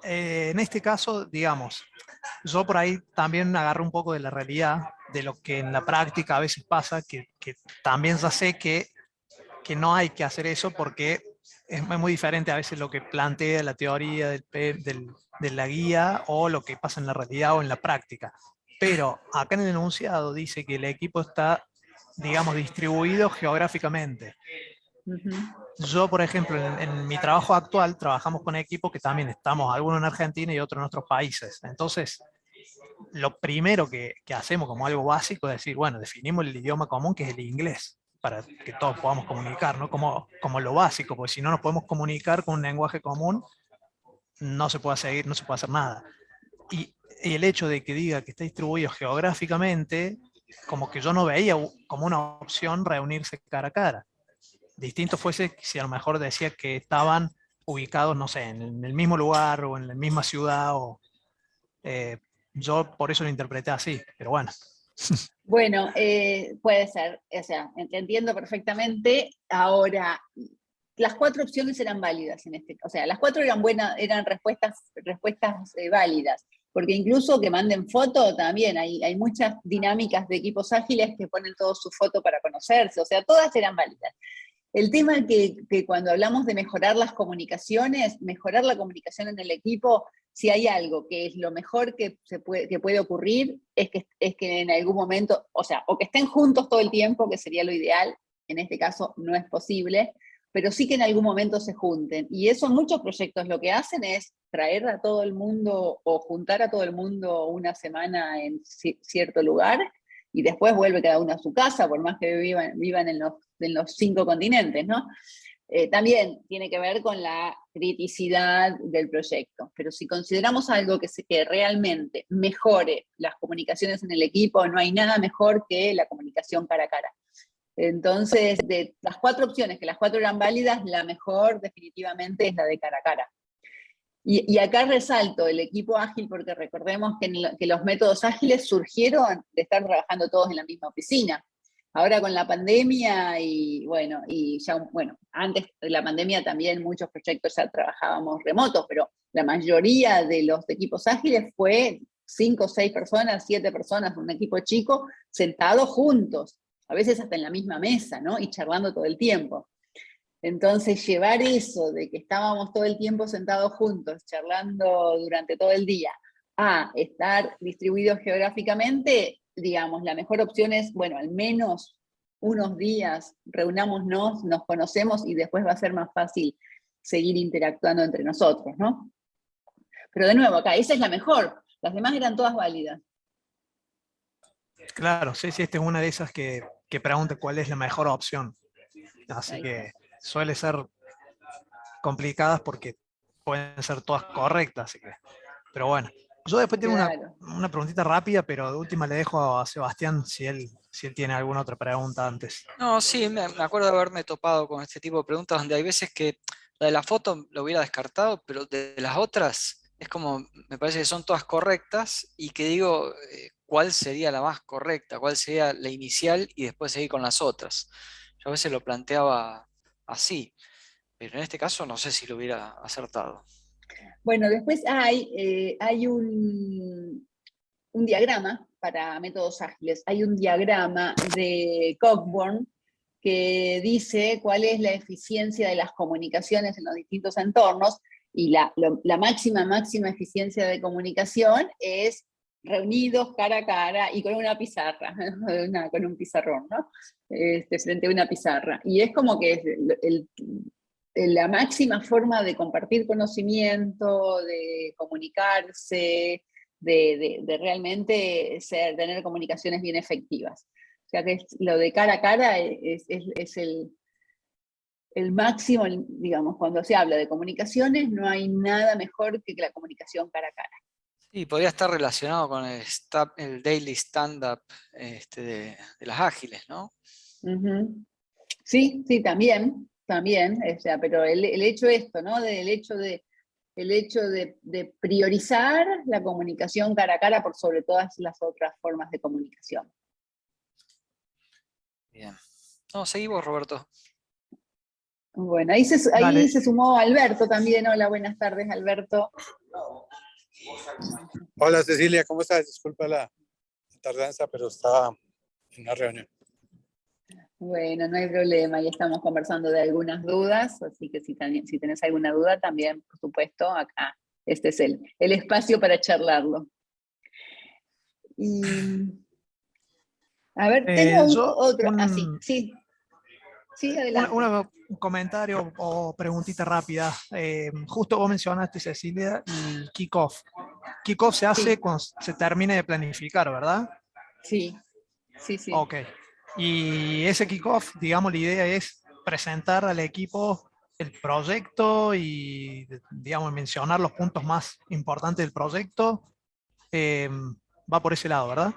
en este caso, digamos, yo por ahí también agarro un poco de la realidad, de lo que en la práctica a veces pasa, que también ya sé que no hay que hacer eso porque es muy diferente a veces lo que plantea la teoría de la guía o lo que pasa en la realidad o en la práctica. Pero acá en el enunciado dice que el equipo está, digamos, distribuido geográficamente. Ujú. Yo, por ejemplo, en mi trabajo actual, trabajamos con equipos que también estamos, algunos en Argentina y otros en otros países. Entonces, lo primero que hacemos como algo básico es decir, bueno, definimos el idioma común que es el inglés, para que todos podamos comunicar, ¿no? Como lo básico, porque si no nos podemos comunicar con un lenguaje común, no se puede seguir, no se puede hacer nada. Y el hecho de que diga que está distribuido geográficamente, como que yo no veía como una opción reunirse cara a cara. Distinto fuese si a lo mejor decía que estaban ubicados, no sé, en el mismo lugar o en la misma ciudad. Eh, yo por eso lo interpreté así, pero bueno. Bueno, puede ser, o sea, entiendo perfectamente. Ahora, las 4 opciones eran válidas o sea, las 4 eran buenas, eran respuestas válidas, porque incluso que manden foto también, hay muchas dinámicas de equipos ágiles que ponen todos su foto para conocerse, o sea, todas eran válidas. El tema que cuando hablamos de mejorar las comunicaciones, mejorar la comunicación en el equipo, si hay algo que es lo mejor que puede ocurrir, es que en algún momento, o sea, o que estén juntos todo el tiempo, que sería lo ideal, en este caso no es posible, pero sí que en algún momento se junten. Y eso en muchos proyectos lo que hacen es traer a todo el mundo o juntar a todo el mundo una semana en cierto lugar y después vuelve cada uno a su casa, por más que vivan en los 5 continentes, ¿no? También tiene que ver con la criticidad del proyecto, pero si consideramos algo que realmente mejore las comunicaciones en el equipo, no hay nada mejor que la comunicación cara a cara. Entonces, de las 4 opciones, que las 4 eran válidas, la mejor definitivamente es la de cara a cara. Y acá resalto el equipo ágil porque recordemos que los métodos ágiles surgieron de estar trabajando todos en la misma oficina. Ahora con la pandemia antes de la pandemia también muchos proyectos ya trabajábamos remotos, pero la mayoría de los equipos ágiles fue 5, 6 personas, 7 personas, un equipo chico, sentados juntos, a veces hasta en la misma mesa, ¿no? Y charlando todo el tiempo. Entonces, llevar eso de que estábamos todo el tiempo sentados juntos, charlando durante todo el día, a estar distribuidos geográficamente, digamos, la mejor opción es, bueno, al menos unos días reunámonos, nos conocemos y después va a ser más fácil seguir interactuando entre nosotros, ¿no? Pero de nuevo, acá, esa es la mejor, las demás eran todas válidas. Claro, sí, sí, esta es una de esas que pregunta cuál es la mejor opción. Así Ahí que está. suele ser complicadas porque pueden ser todas correctas, así que, pero bueno. Yo después tengo Claro. una preguntita rápida, pero de última le dejo a Sebastián si él tiene alguna otra pregunta antes. No, sí, me acuerdo de haberme topado con este tipo de preguntas donde hay veces que la de la foto lo hubiera descartado, pero de las otras es como, me parece que son todas correctas y que digo, ¿cuál sería la más correcta? ¿Cuál sería la inicial? Y después seguir con las otras. Yo a veces lo planteaba así, pero en este caso no sé si lo hubiera acertado. Bueno, después hay un diagrama para métodos ágiles. Hay un diagrama de Cockburn que dice cuál es la eficiencia de las comunicaciones en los distintos entornos, y la máxima eficiencia de comunicación es reunidos cara a cara y con una pizarra, con un pizarrón, ¿no? Frente a una pizarra. Y es como que es la máxima forma de compartir conocimiento, de comunicarse, de realmente tener comunicaciones bien efectivas. O sea que lo de cara a cara es el máximo, digamos, cuando se habla de comunicaciones, no hay nada mejor que la comunicación cara a cara. Sí, podría estar relacionado con el daily stand-up de las ágiles, ¿no? Uh-huh. Sí, sí, también, o sea, pero el hecho esto, ¿no? El hecho de priorizar la comunicación cara a cara por sobre todas las otras formas de comunicación. Bien. No, seguí vos, Roberto. Bueno, ahí se sumó Alberto también. Hola, buenas tardes, Alberto. Hola Cecilia, ¿cómo estás? Disculpa la tardanza, pero estaba en una reunión. Bueno, no hay problema, ya estamos conversando de algunas dudas, así que si tenés alguna duda también, por supuesto, acá este es el espacio para charlarlo. Y, a ver, tengo otro, sí, adelante. Un comentario o preguntita rápida. Justo vos mencionaste, Cecilia, el kickoff. Kickoff se hace Sí. cuando se termine de planificar, ¿verdad? Sí. Ok. Y ese kickoff, digamos, la idea es presentar al equipo el proyecto y, digamos, mencionar los puntos más importantes del proyecto. Va por ese lado, ¿verdad?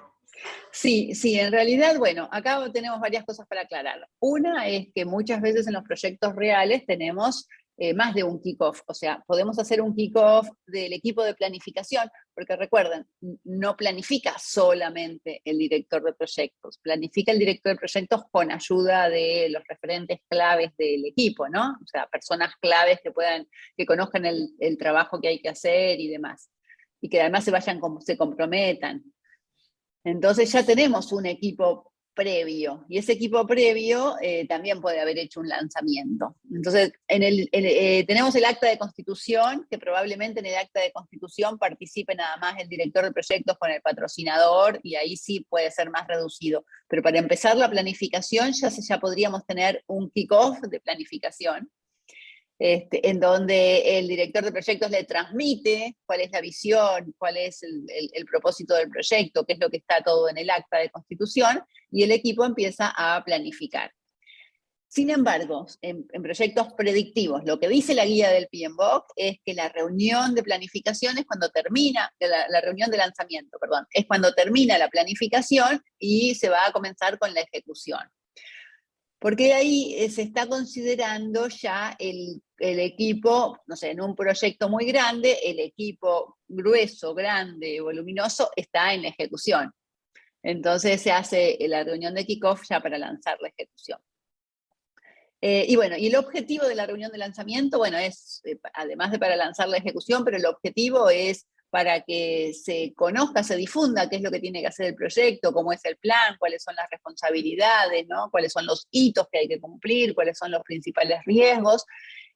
Sí, en realidad, bueno, acá tenemos varias cosas para aclarar. Una es que muchas veces en los proyectos reales tenemos más de un kickoff, o sea, podemos hacer un kickoff del equipo de planificación, porque recuerden, no planifica solamente el director de proyectos, planifica el director de proyectos con ayuda de los referentes claves del equipo, ¿no? O sea, personas claves que conozcan el trabajo que hay que hacer y demás, y que además se comprometan. Entonces ya tenemos un equipo previo, y ese equipo previo también puede haber hecho un lanzamiento. Entonces, tenemos el acta de constitución, que probablemente en el acta de constitución participe nada más el director de proyectos con el patrocinador, y ahí sí puede ser más reducido. Pero para empezar la planificación ya podríamos tener un kick-off de planificación, en donde el director de proyectos le transmite cuál es la visión, cuál es el propósito del proyecto, qué es lo que está todo en el acta de constitución, y el equipo empieza a planificar. Sin embargo, en proyectos predictivos, lo que dice la guía del PMBOK es que la reunión de planificación es cuando termina, la reunión de lanzamiento, perdón, es cuando termina la planificación y se va a comenzar con la ejecución. Porque ahí se está considerando ya el equipo, no sé, en un proyecto muy grande, el equipo grueso, grande, voluminoso, está en la ejecución. Entonces se hace la reunión de kickoff ya para lanzar la ejecución. Y bueno, y el objetivo de la reunión de lanzamiento, bueno, es, además de para lanzar la ejecución, pero el objetivo es para que se conozca, se difunda qué es lo que tiene que hacer el proyecto, cómo es el plan, cuáles son las responsabilidades, ¿no? Cuáles son los hitos que hay que cumplir, cuáles son los principales riesgos,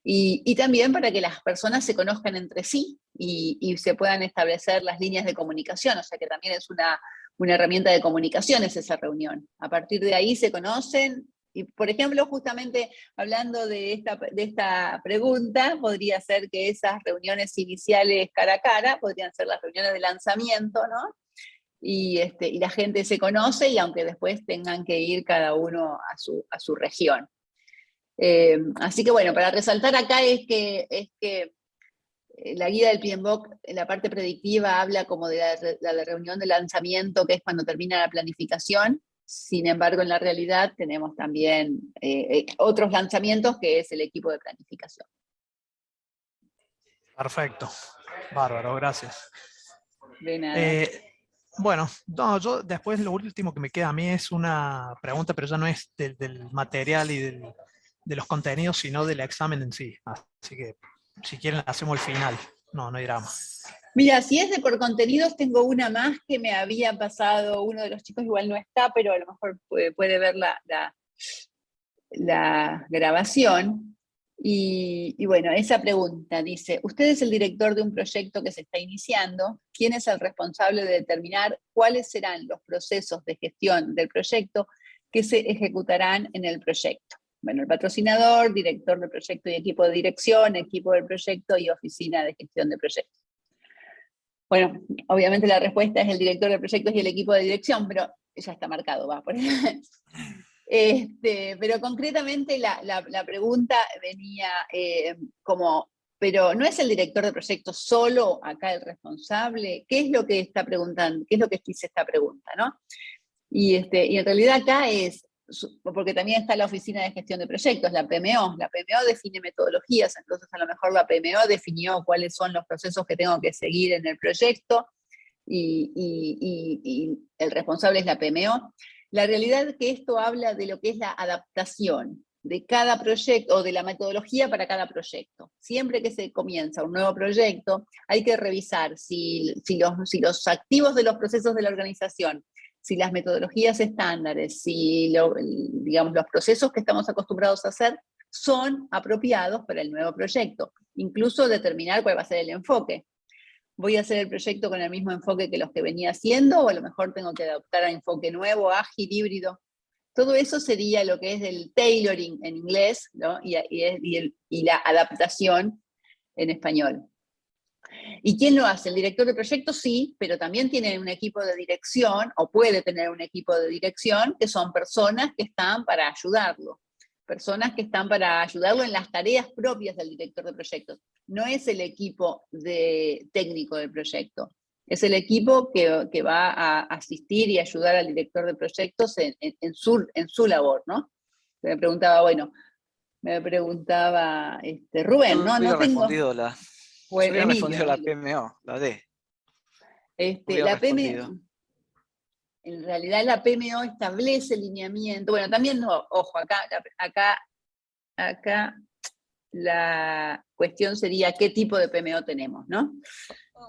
y también para que las personas se conozcan entre sí y se puedan establecer las líneas de comunicación, o sea que también es una herramienta de comunicación es esa reunión. A partir de ahí se conocen. Y, por ejemplo, justamente hablando de esta pregunta, podría ser que esas reuniones iniciales cara a cara podrían ser las reuniones de lanzamiento, ¿no? Y la gente se conoce, y aunque después tengan que ir cada uno a su región. Así que bueno, para resaltar acá es que la guía del PMBOK, en la parte predictiva, habla como de la reunión de lanzamiento, que es cuando termina la planificación. Sin embargo, en la realidad tenemos también otros lanzamientos, que es el equipo de planificación. Perfecto. Bárbaro, gracias. De nada. Bueno, no, yo después lo último que me queda a mí es una pregunta, pero ya no es del material y de los contenidos, sino del examen en sí. Así que si quieren la hacemos al final. No, no hay drama. Mira, si es de por contenidos, tengo una más que me había pasado, uno de los chicos igual no está, pero a lo mejor puede ver la grabación. Y bueno, esa pregunta dice, usted es el director de un proyecto que se está iniciando, ¿quién es el responsable de determinar cuáles serán los procesos de gestión del proyecto que se ejecutarán en el proyecto? Bueno, el patrocinador, director del proyecto y equipo de dirección, equipo del proyecto y oficina de gestión de proyectos. Bueno, obviamente la respuesta es el director de proyectos y el equipo de dirección, pero ya está marcado, va por ahí. Pero concretamente la pregunta venía como, pero ¿no es el director de proyectos solo acá el responsable? ¿Qué es lo que está preguntando? ¿Qué es lo que dice esta pregunta, no? Y en realidad acá es, porque también está la oficina de gestión de proyectos, la PMO. La PMO define metodologías, entonces a lo mejor la PMO definió cuáles son los procesos que tengo que seguir en el proyecto y el responsable es la PMO. La realidad es que esto habla de lo que es la adaptación de cada proyecto o de la metodología para cada proyecto. Siempre que se comienza un nuevo proyecto, hay que revisar si los activos de los procesos de la organización, si las metodologías estándares, si digamos, los procesos que estamos acostumbrados a hacer son apropiados para el nuevo proyecto. Incluso determinar cuál va a ser el enfoque. ¿Voy a hacer el proyecto con el mismo enfoque que los que venía haciendo o a lo mejor tengo que adaptar a enfoque nuevo, ágil, híbrido? Todo eso sería lo que es el tailoring en inglés, ¿no? y la adaptación en español. ¿Y quién lo hace? El director de proyecto sí, pero también tiene un equipo de dirección, o puede tener un equipo de dirección, que son personas que están para ayudarlo. Personas que están para ayudarlo en las tareas propias del director de proyectos. No es el equipo técnico del proyecto. Es el equipo que va a asistir y ayudar al director de proyectos en su labor, ¿no? Me preguntaba, Rubén, Yo ¿no? hubiera No tengo. respondido la Emilio. PMO, la D. Hubiera La respondido. En realidad la PMO establece el lineamiento. Bueno, también, ojo, acá la cuestión sería qué tipo de PMO tenemos, ¿no?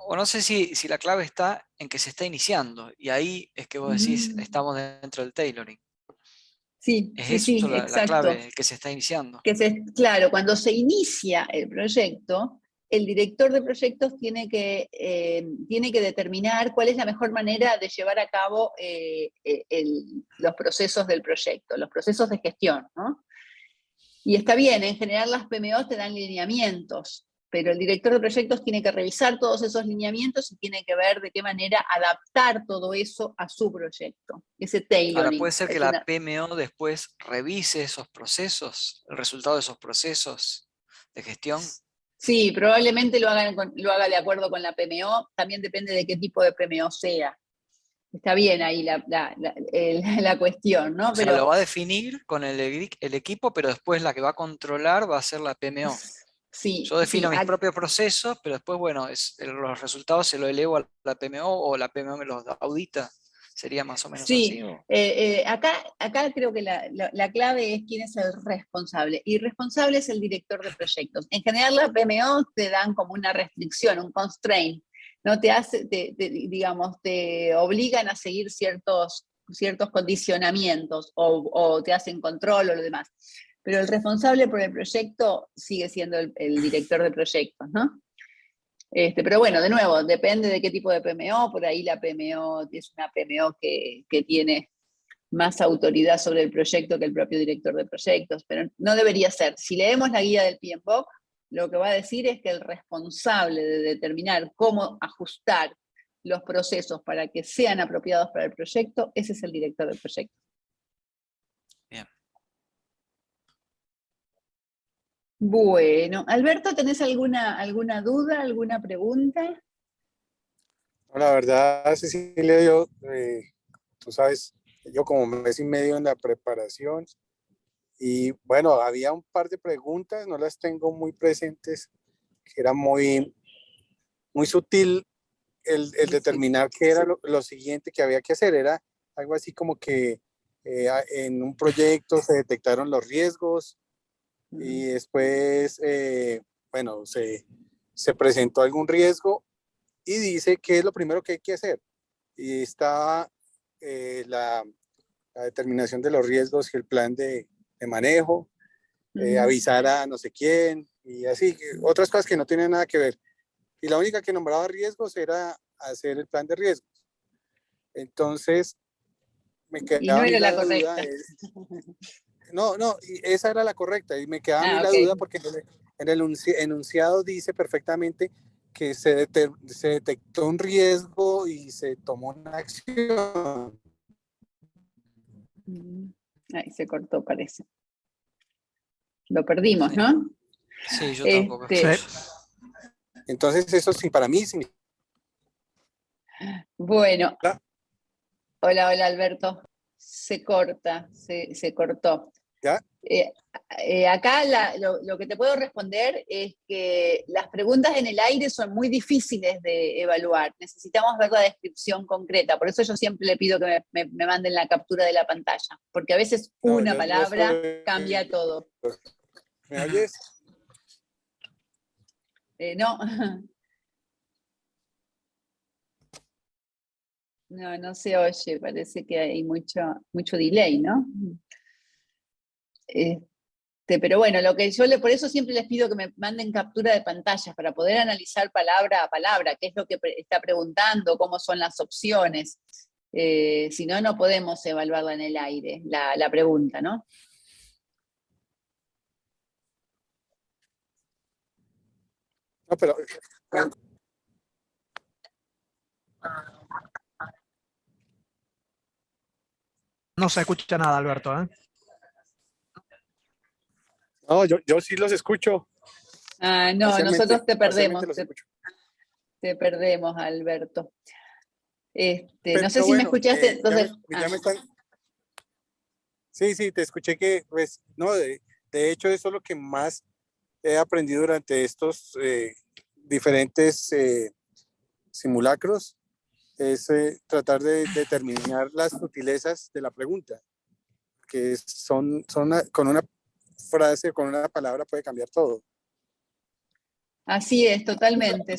O no sé si la clave está en que se está iniciando, y ahí es que vos decís, estamos dentro del tailoring. Sí, Es sí, eso la exacto. clave, el que se está iniciando. Claro, cuando se inicia el proyecto, el director de proyectos tiene que determinar cuál es la mejor manera de llevar a cabo los procesos del proyecto, los procesos de gestión, ¿no? Y está bien, en general las PMO te dan lineamientos, pero el director de proyectos tiene que revisar todos esos lineamientos y tiene que ver de qué manera adaptar todo eso a su proyecto. Ese Ahora, tailoring. puede ser que la PMO después revise esos procesos, el resultado de esos procesos de gestión. Sí, probablemente lo haga de acuerdo con la PMO, también depende de qué tipo de PMO sea. Está bien ahí la cuestión, ¿no? O sea, lo va a definir con el equipo, pero después la que va a controlar va a ser la PMO. Sí, Yo defino sí, mis propios procesos, pero después, bueno, los resultados se los elevo a la PMO o la PMO me los audita. ¿Sería más o menos así? sí. Acá creo que la clave es quién es el responsable. Y responsable es el director de proyectos. En general, las PMO te dan como una restricción, un constraint. ¿No? Digamos, te obligan a seguir ciertos condicionamientos o te hacen control o lo demás. Pero el responsable por el proyecto sigue siendo el director de proyectos, ¿no? Pero bueno, de nuevo, depende de qué tipo de PMO, por ahí la PMO es una PMO que tiene más autoridad sobre el proyecto que el propio director de proyectos, pero no debería ser. Si leemos la guía del PMBOK, lo que va a decir es que el responsable de determinar cómo ajustar los procesos para que sean apropiados para el proyecto, ese es el director del proyecto. Bien. Bueno, Alberto, ¿tenés alguna duda, alguna pregunta? La verdad, Cecilia, tú sabes, yo como mes y medio en la preparación y bueno, había un par de preguntas, no las tengo muy presentes, que era muy sutil el Sí. determinar qué era lo siguiente que había que hacer. Era algo así como que en un proyecto se detectaron los riesgos y después, bueno, se presentó algún riesgo y dice qué es lo primero que hay que hacer. Y está la determinación de los riesgos y el plan de manejo, avisar a no sé quién y así, otras cosas que no tienen nada que ver. Y la única que nombraba riesgos era hacer el plan de riesgos. Entonces, me Y no quedaba a mí era la la duda, correcta. no, y esa era la correcta, y me quedaba a mí Ah, la ok. duda porque en el enunciado dice perfectamente que se detectó un riesgo y se tomó una acción. Ahí se cortó, parece. Lo perdimos, Sí, ¿no? sí, yo tampoco Sí. Este, escucho. Entonces, eso sí, para mí significa, bueno, hola, hola Alberto. Se corta, se cortó. ¿ya? Eh, Acá lo que te puedo responder es que las preguntas en el aire son muy difíciles de evaluar. Necesitamos ver la descripción concreta. Por eso yo siempre le pido que me manden la captura de la pantalla, porque a veces No, una yo palabra estoy, cambia todo. ¿me oyes? No, no se oye. Parece que hay mucho delay, ¿no? Pero bueno, por eso siempre les pido que me manden captura de pantallas para poder analizar palabra a palabra, qué es lo que está preguntando, cómo son las opciones. Si no, no podemos evaluarla en el aire, la pregunta, ¿no? No, pero No se escucha nada, Alberto, ¿eh? no, yo sí los escucho, Ah, no, parcialmente, nosotros te parcialmente perdemos, los escucho. te perdemos, Alberto. No sé Pero si me bueno, escuchaste, entonces. ya me están, sí, sí, te escuché que, pues, no, de hecho eso es lo que más he aprendido durante estos diferentes simulacros, es tratar de determinar las sutilezas de la pregunta, que con una frase, con una palabra puede cambiar todo. Así es, totalmente.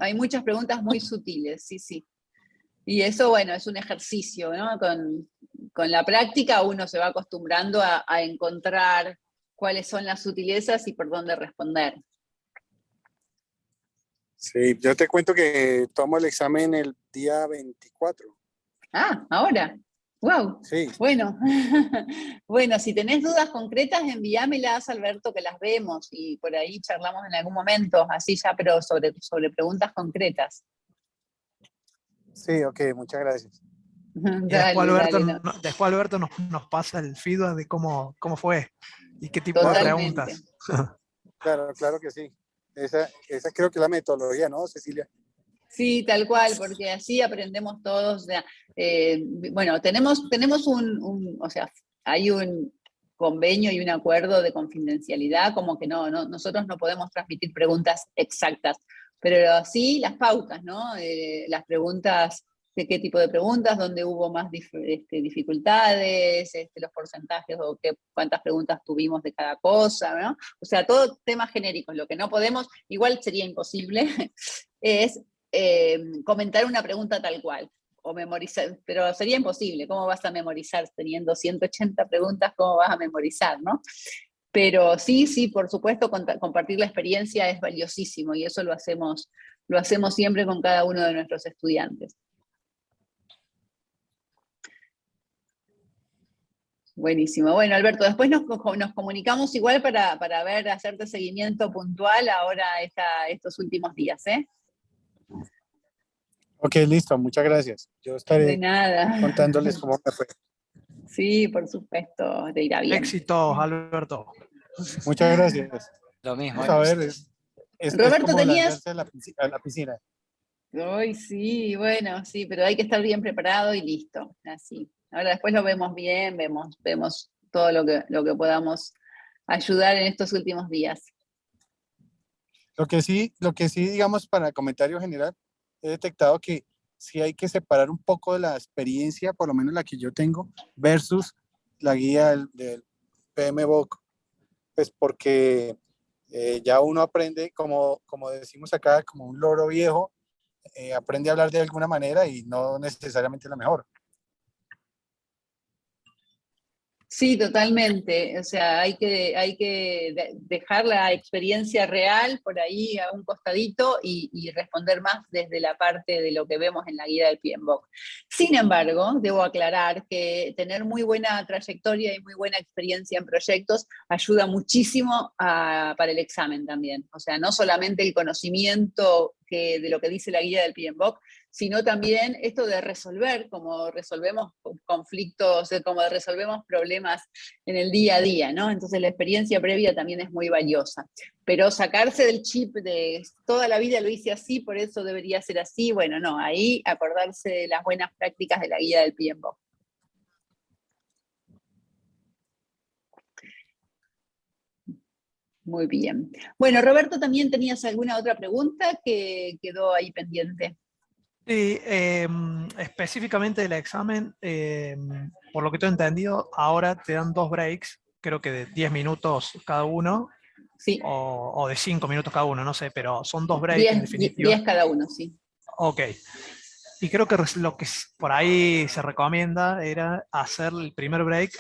Hay muchas preguntas muy sutiles, sí, sí. Y eso, bueno, es un ejercicio, ¿no? Con la práctica uno se va acostumbrando a encontrar cuáles son las sutilezas y por dónde responder. Sí, yo te cuento que tomo el examen el día 24. Ah, ahora. Wow. Sí, Bueno, bueno, si tenés dudas concretas, envíamelas, Alberto, que las vemos y por ahí charlamos en algún momento, así ya, pero sobre preguntas concretas. sí, ok, muchas gracias. Y después Dale, Alberto, dale, no, después Alberto nos pasa el feedback de cómo fue y qué tipo de Claro, totalmente. preguntas. claro que sí. Esa creo que es la metodología, ¿no, Cecilia? Sí, tal cual, porque así aprendemos todos. O sea, bueno, tenemos o sea, hay un convenio y un acuerdo de confidencialidad, como que nosotros no podemos transmitir preguntas exactas, pero sí las pautas, ¿no? Las preguntas, de qué tipo de preguntas, dónde hubo más dificultades, los porcentajes o cuántas preguntas tuvimos de cada cosa, ¿no? O sea, todo temas genéricos. Lo que no podemos, igual sería imposible, es comentar una pregunta tal cual o memorizar, pero sería imposible. ¿Cómo vas a memorizar teniendo 180 preguntas? ¿Cómo vas a memorizar, no? Pero sí, por supuesto, compartir la experiencia es valiosísimo y eso lo hacemos siempre con cada uno de nuestros estudiantes. Buenísimo. Bueno, Alberto, después nos comunicamos igual para hacerte seguimiento puntual ahora estos últimos días, ¿eh? Ok, listo, muchas gracias. Yo De estaré nada. contándoles cómo me fue. Sí, por supuesto, te irá bien. Éxitos, Alberto. Muchas gracias. Lo mismo. Vamos a ver, es Roberto, como tenías... lanzarse a la piscina. Ay, sí, bueno, sí, pero hay que estar bien preparado y listo, así. Ahora después lo vemos bien, vemos todo lo que podamos ayudar en estos últimos días. Lo que sí, digamos, para el comentario general, he detectado que sí hay que separar un poco de la experiencia, por lo menos la que yo tengo, versus la guía del PMBOK, pues porque ya uno aprende, como decimos acá, como un loro viejo, aprende a hablar de alguna manera y no necesariamente la mejor. Sí, totalmente. O sea, hay que dejar la experiencia real por ahí a un costadito y responder más desde la parte de lo que vemos en la guía del PMBOK. Sin embargo, debo aclarar que tener muy buena trayectoria y muy buena experiencia en proyectos ayuda muchísimo para el examen también. O sea, no solamente el conocimiento de lo que dice la guía del PMBOK, sino también esto de resolver, como resolvemos conflictos, como resolvemos problemas en el día a día, ¿no? Entonces la experiencia previa también es muy valiosa. Pero sacarse del chip de toda la vida lo hice así, por eso debería ser así, bueno, no, ahí acordarse de las buenas prácticas de la guía del PMBOK. Muy bien. Bueno, Roberto, ¿también tenías alguna otra pregunta que quedó ahí pendiente? Sí, específicamente del examen, por lo que tengo entendido, ahora te dan 2 breaks, creo que de 10 minutos cada uno, Sí, o de 5 minutos cada uno, no sé, pero son 2 breaks en definitiva. 10 cada uno, sí. Ok. Y creo que lo que por ahí se recomienda era hacer el primer break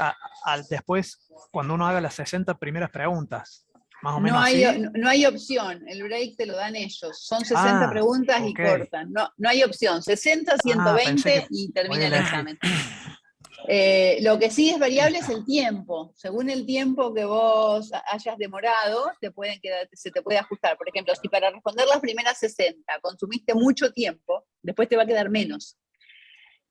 después, cuando uno haga las 60 primeras preguntas. Más o No menos hay, así. no hay opción, el break te lo dan ellos. Son 60 Ah, preguntas y ok. cortan. No, no hay opción. 60, Pensé que 120 y termina podía el elegir. examen. Lo que sí es variable es Listo. el tiempo. Según el tiempo que vos hayas demorado, se te puede ajustar. Por ejemplo, si para responder las primeras 60 consumiste mucho tiempo, después te va a quedar menos.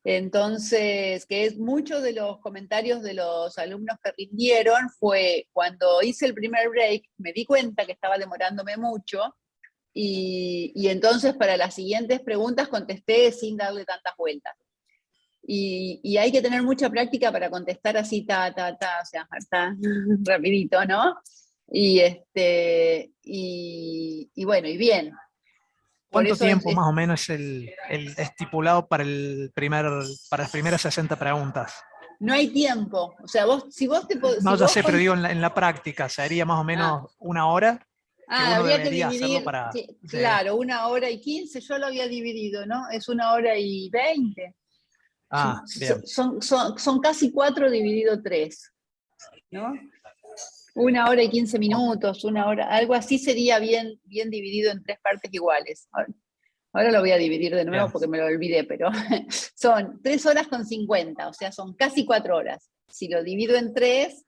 Entonces, que es muchos de los comentarios de los alumnos que rindieron fue cuando hice el primer break, me di cuenta que estaba demorándome mucho y entonces para las siguientes preguntas contesté sin darle tantas vueltas. Y hay que tener mucha práctica para contestar así, o sea, está rapidito, ¿no? Y bueno, y bien. Por ¿Cuánto eso tiempo más o menos es el estipulado para para las primeras 60 preguntas? no hay tiempo. O sea, si vos No, ya sé, pero digo en la práctica, sería más o Ah, menos 1 hora que uno habría que debería hacerlo dividir, para... Sí. claro, 1 hora y 15, yo lo había dividido, ¿no? Es 1 hora y 20. Ah, bien. Son casi 4 dividido 3, ¿no? 1 hora y 15 Ok, minutos, 1 hora, algo así sería bien dividido en 3 partes iguales. Ahora lo voy a dividir de nuevo bien. porque me lo olvidé, pero son 3 horas con 50, o sea, son casi 4 horas. Si lo divido en 3,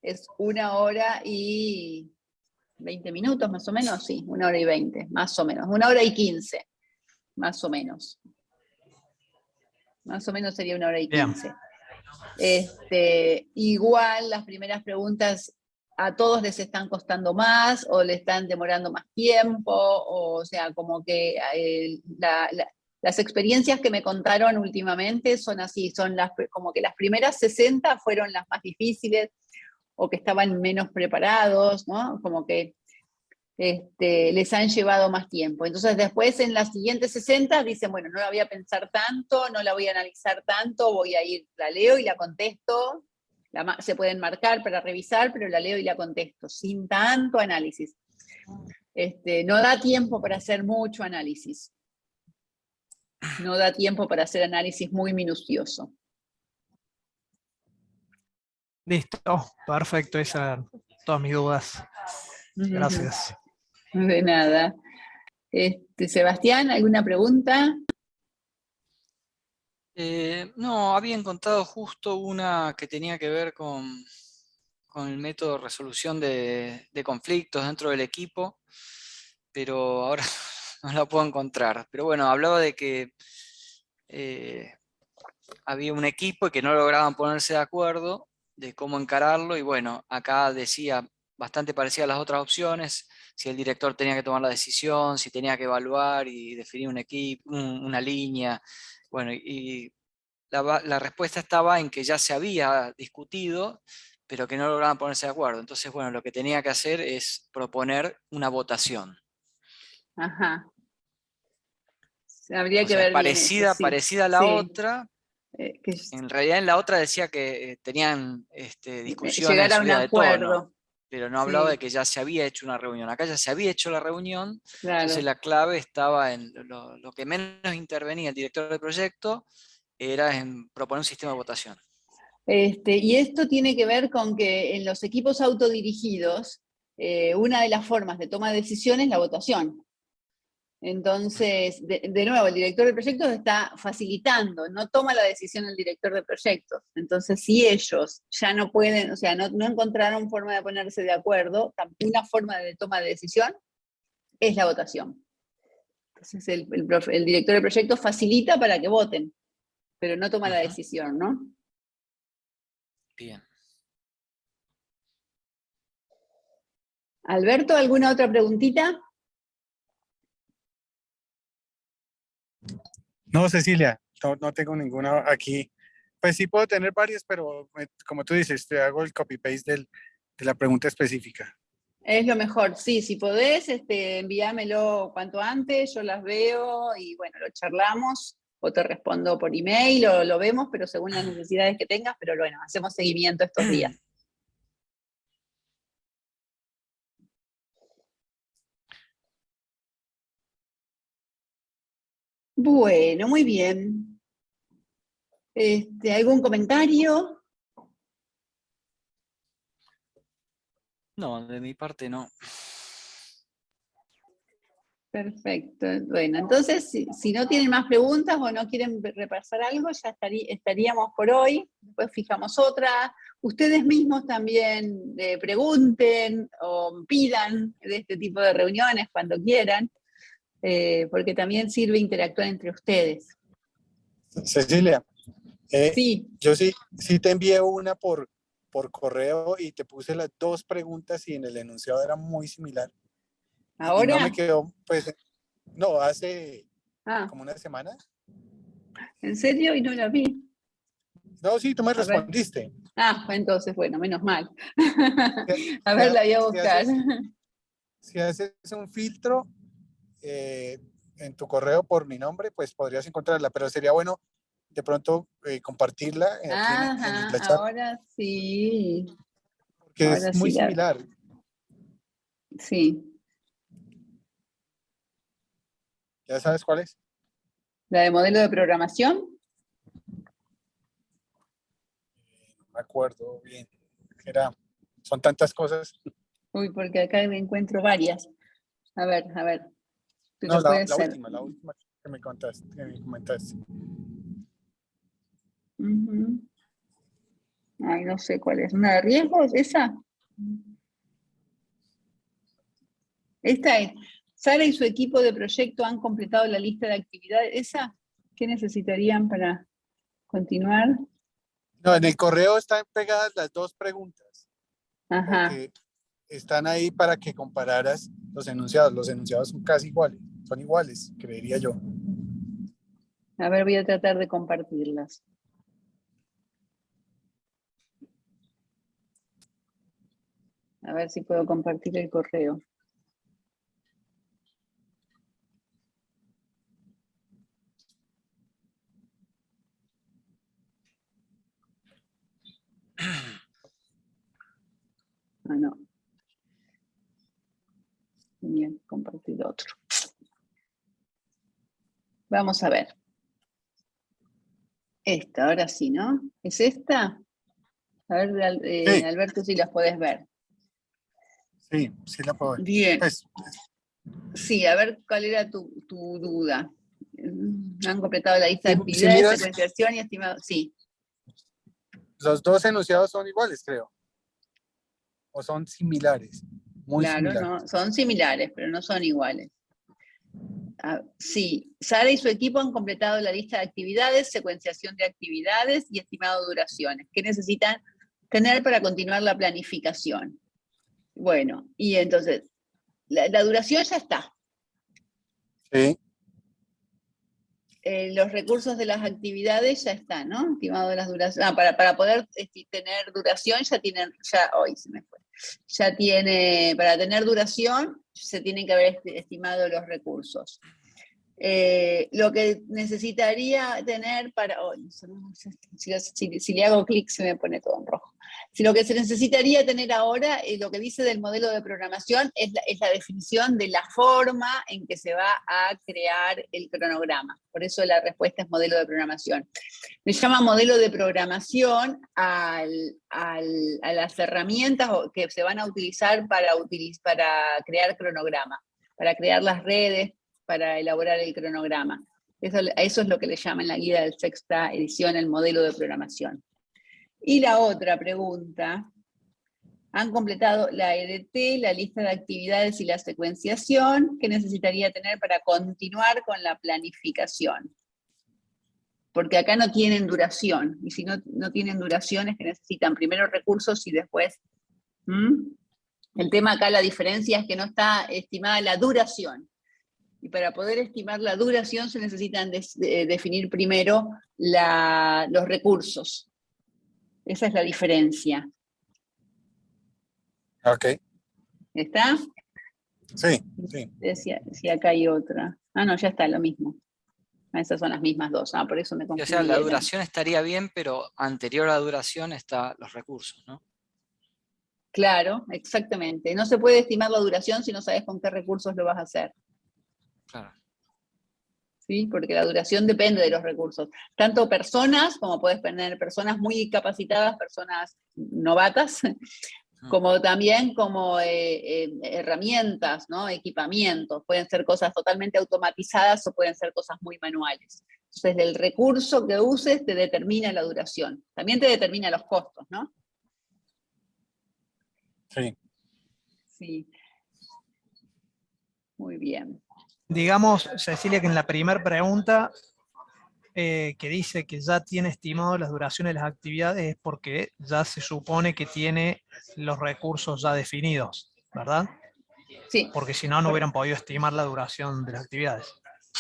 es 1 hora y 20 minutos, más o menos, sí, 1 hora y 20, más o menos, 1 hora y 15, más o menos. Más o menos sería 1 hora y 15. Bien. Igual las primeras preguntas a todos les están costando más o le están demorando más tiempo, o sea, como que las experiencias que me contaron últimamente son así, como que las primeras 60 fueron las más difíciles o que estaban menos preparados, ¿no? Como que les han llevado más tiempo. Entonces después en las siguientes 60 dicen, bueno, no la voy a pensar tanto, no la voy a analizar tanto, voy a ir, la leo y la contesto. Se pueden marcar para revisar, pero la leo y la contesto, sin tanto análisis. No da tiempo para hacer mucho análisis. No da tiempo para hacer análisis muy minucioso. Listo. Perfecto. Esas eran todas mis dudas. Gracias. De nada. Sebastián, ¿alguna pregunta? No, había encontrado justo una que tenía que ver con el método de resolución de conflictos dentro del equipo, pero ahora no la puedo encontrar. Pero bueno, hablaba de que había un equipo y que no lograban ponerse de acuerdo de cómo encararlo, y bueno, acá decía, bastante parecida a las otras opciones, si el director tenía que tomar la decisión, si tenía que evaluar y definir un equipo, una línea. Bueno, y la respuesta estaba en que ya se había discutido, pero que no lograban ponerse de acuerdo. Entonces, bueno, lo que tenía que hacer es proponer una votación. Ajá. Habría O que sea, ver bien eso, sí. parecida a la Sí. otra. Que En realidad en la otra decía que tenían discusiones llegar de a un subida de tono, acuerdo. pero no hablaba de Sí, que ya se había hecho una reunión. Acá ya se había hecho la reunión, entonces claro. la clave estaba en lo que menos intervenía el director del proyecto, era en proponer un sistema de votación. Y esto tiene que ver con que en los equipos autodirigidos, una de las formas de toma de decisiones es la votación. Entonces, de nuevo, el director de proyectos está facilitando, no toma la decisión el director de proyectos. Entonces, si ellos ya no pueden, o sea, no encontraron forma de ponerse de acuerdo, una forma de toma de decisión es la votación. Entonces, el director de proyectos facilita para que voten, pero no toma la decisión, ¿no? Bien. Alberto, ¿alguna otra preguntita? No, Cecilia, no tengo ninguna aquí. Pues sí puedo tener varias, pero como tú dices, te hago el copy-paste de la pregunta específica. Es lo mejor, sí, si podés, envíamelo cuanto antes, yo las veo y bueno, lo charlamos, o te respondo por email, o lo vemos, pero según las necesidades que tengas, pero bueno, hacemos seguimiento estos días. Bueno, muy bien. ¿Algún comentario? No, de mi parte no. Perfecto. Bueno, entonces, si no tienen más preguntas o no quieren repasar algo, ya estaríamos por hoy. Después fijamos otra. Ustedes mismos también pregunten o pidan de este tipo de reuniones cuando quieran, porque también sirve interactuar entre ustedes. Cecilia, Sí. yo sí te envié una por correo y te puse las dos preguntas y en el enunciado era muy similar. Y no me ¿Ahora? quedó, pues, no, hace Ah, como una semana. ¿en serio? Y no la vi. No, sí, tú me A ver. respondiste. Ah, entonces, bueno, menos mal. A Si, ver, la voy a buscar. si haces un filtro en tu correo por mi nombre, pues podrías encontrarla, pero sería bueno de pronto compartirla aquí en Ajá, la chat, ahora sí. porque Ahora es muy sí, similar. sí. ¿Ya sabes cuál es? La de modelo de programación. No me acuerdo bien. Son tantas cosas. Uy, porque acá me encuentro varias. A ver, No, pero puede la ser. última que me contaste, que me comentaste. Ujú. Ay, no sé cuál es. ¿Una de riesgos? ¿Esa? Esta es. Sara y su equipo de proyecto han completado la lista de actividades. ¿Esa? ¿Qué necesitarían para continuar? No, en el correo están pegadas las dos preguntas, Ajá. porque están ahí para que compararas los enunciados. Los enunciados son casi iguales, son iguales, creería yo. A ver, voy a tratar de compartirlas. A ver si puedo compartir el correo. Ah, no. Tenía que compartir otro. Vamos a ver. Esta, ahora sí, ¿no? ¿Es esta? A ver, Sí, Alberto, si las podés ver. sí la puedo ver. Bien. Pues, Sí, a ver cuál era tu duda. Han completado la lista de si actividades, miras, secuenciación y estimado. Sí, los dos enunciados son iguales, creo, o son similares, muy claro, similares. no, son similares, pero no son iguales. Sí, Sara y su equipo han completado la lista de actividades, secuenciación de actividades y estimado duraciones. ¿Qué necesitan tener para continuar la planificación? Bueno, y entonces, la duración ya está. Sí, Los recursos de las actividades ya están, ¿no? Estimado de las duraciones. Para poder tener duración hoy se me fue. Ya tiene, para tener duración se tienen que haber estimado los recursos. Lo que necesitaría tener para, si le hago clic se me pone todo en rojo. Si lo que se necesitaría tener ahora, lo que dice del modelo de programación, es la definición de la forma en que se va a crear el cronograma. Por eso la respuesta es modelo de programación. Me llama modelo de programación a las herramientas que se van a utilizar para crear cronograma, para crear las redes, para elaborar el cronograma. Eso es lo que le llama en la guía de sexta edición el modelo de programación. Y la otra pregunta, han completado la EDT, la lista de actividades y la secuenciación que necesitaría tener para continuar con la planificación. Porque acá no tienen duración, y si no tienen duración es que necesitan primero recursos y después... El tema acá, la diferencia es que no está estimada la duración. Y para poder estimar la duración se necesitan definir primero los recursos. Esa es la diferencia. ok. ¿Está? Sí, sí. Si acá hay otra. Ah, no, ya está, lo mismo. Esas son las mismas dos. Por eso me confundí. O sea, la duración estaría bien, pero anterior a la duración están los recursos, ¿no? Claro, exactamente. No se puede estimar la duración si no sabes con qué recursos lo vas a hacer. Claro. ¿Sí? Porque la duración depende de los recursos. Tanto personas, como puedes tener personas muy capacitadas, personas novatas, como también como herramientas, ¿no? Equipamientos. Pueden ser cosas totalmente automatizadas o pueden ser cosas muy manuales. Entonces, el recurso que uses te determina la duración. También te determina los costos, ¿no? Sí. Sí. Muy bien. Digamos, Cecilia, que en la primera pregunta que dice que ya tiene estimado las duraciones de las actividades es porque ya se supone que tiene los recursos ya definidos, ¿verdad? Sí. Porque si no, no hubieran podido estimar la duración de las actividades.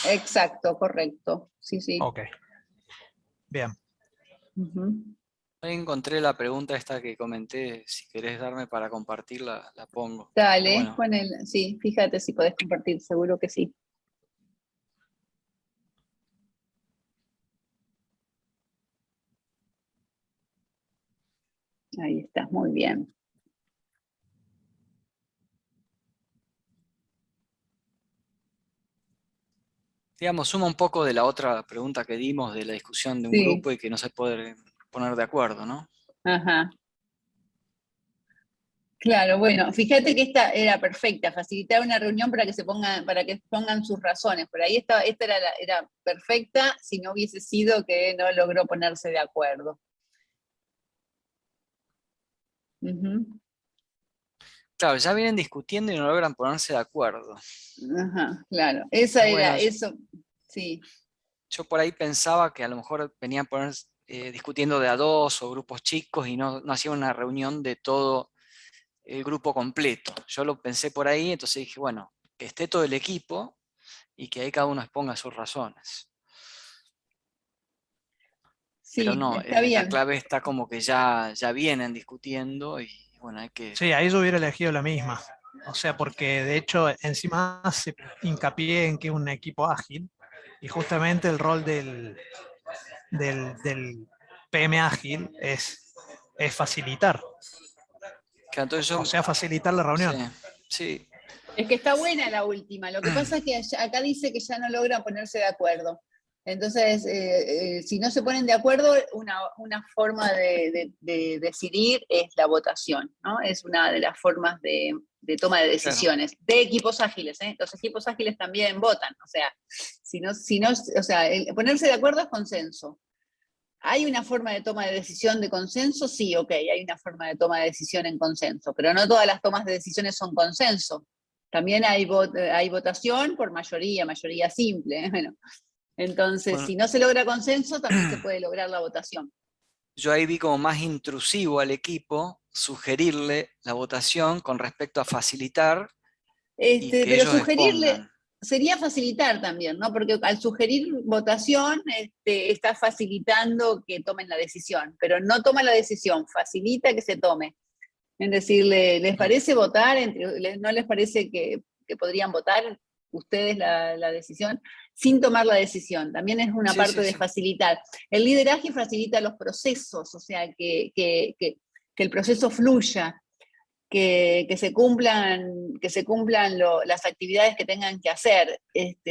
Exacto, correcto. Sí, sí. Ok. Bien. Ahí encontré la pregunta esta que comenté, si querés darme para compartirla, la pongo. Dale, Bueno, ponela. Sí, fíjate si podés compartir, seguro que sí. Ahí está, muy bien. digamos, suma un poco de la otra pregunta que dimos de la discusión de un Sí, grupo y que no se puede poner de acuerdo, ¿no? ajá. Claro, bueno, fíjate que esta era perfecta, facilitar una reunión para que pongan sus razones. Por ahí esta era perfecta si no hubiese sido que no logró ponerse de acuerdo. Claro, ya vienen discutiendo y no logran ponerse de acuerdo. Ajá, claro. Esa Bueno, era, eso, sí. Yo por ahí pensaba que a lo mejor venían discutiendo de a dos o grupos chicos y no hacían una reunión de todo el grupo completo. Yo lo pensé por ahí, entonces dije, bueno, que esté todo el equipo y que ahí cada uno exponga sus razones. Pero Sí, no, está la bien. clave está como que ya vienen discutiendo y bueno, hay que... Sí, ahí yo hubiera elegido la misma. O sea, porque de hecho encima se hincapié en que es un equipo ágil y justamente el rol del PM ágil es facilitar. Que entonces O sea, facilitar la reunión. Sí. Es que está buena la última. Lo que pasa es que acá dice que ya no logran ponerse de acuerdo. Entonces, si no se ponen de acuerdo, una forma de decidir es la votación, ¿no? Es una de las formas de toma de decisiones de equipos ágiles, ¿eh? Los equipos ágiles también votan. O sea, ponerse de acuerdo es consenso. ¿Hay una forma de toma de decisión de consenso? Sí, ok, hay una forma de toma de decisión en consenso, pero no todas las tomas de decisiones son consenso. También hay votación por mayoría simple. Bueno, entonces, si no se logra consenso, también se puede lograr la votación. Yo ahí vi como más intrusivo al equipo sugerirle la votación con respecto a facilitar y que Pero ellos sugerirle expongan. sería facilitar también, ¿no? Porque al sugerir votación, está facilitando que tomen la decisión, pero no toma la decisión, facilita que se tome. Es decir, ¿les parece votar? ¿No les parece que podrían votar ustedes la decisión? Sin tomar la decisión, también es una Sí, parte sí, de sí. facilitar. El lideraje facilita los procesos, o sea, que el proceso fluya, que se cumplan las actividades que tengan que hacer.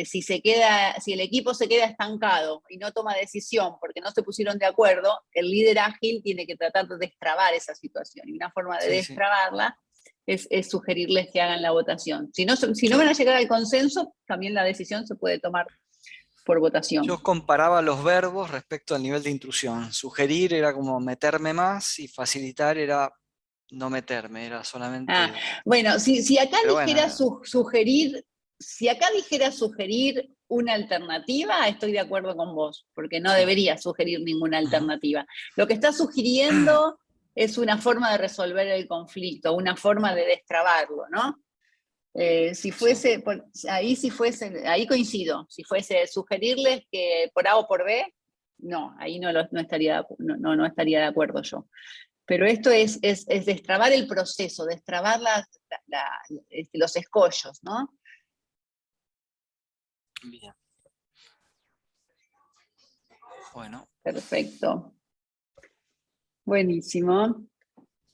Si el equipo se queda estancado y no toma decisión porque no se pusieron de acuerdo, el líder ágil tiene que tratar de destrabar esa situación. Y una forma de Sí, sí. destrabarla es sugerirles que hagan la votación. Si no van a llegar al consenso, también la decisión se puede tomar por votación. Yo comparaba los verbos respecto al nivel de intrusión. Sugerir era como meterme más y facilitar era no meterme, era solamente... Bueno, si acá Pero dijera bueno, sugerir, si acá dijera sugerir una alternativa, estoy de acuerdo con vos, porque no sí. debería sugerir ninguna alternativa. Lo que está sugiriendo es una forma de resolver el conflicto, una forma de destrabarlo, ¿no? Si fuese, ahí coincido, si fuese sugerirles que por A o por B, no, ahí no estaría de acuerdo yo. Pero esto es destrabar el proceso, destrabar los escollos, ¿no? Bien. Bueno. Perfecto. Buenísimo.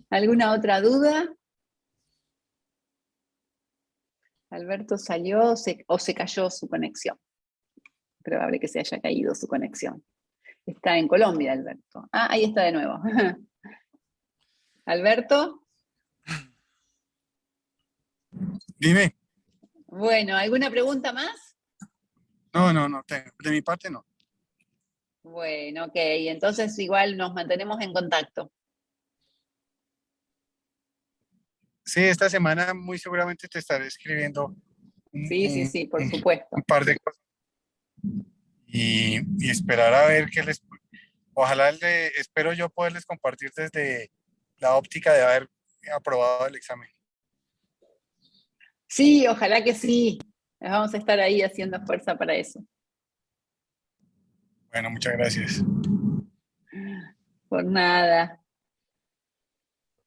¿Alguna otra duda? Alberto salió o se cayó su conexión. Probable que se haya caído su conexión. Está en Colombia, Alberto. Ahí está de nuevo. Alberto. Dime. Bueno, ¿alguna pregunta más? No, de mi parte no. Bueno, ok, entonces igual nos mantenemos en contacto. Sí, esta semana muy seguramente te estaré escribiendo Sí, por supuesto. un par de cosas y esperar a ver ojalá espero yo poderles compartir desde la óptica de haber aprobado el examen. Sí, ojalá que sí. Vamos a estar ahí haciendo fuerza para eso. Bueno, muchas gracias. Por nada.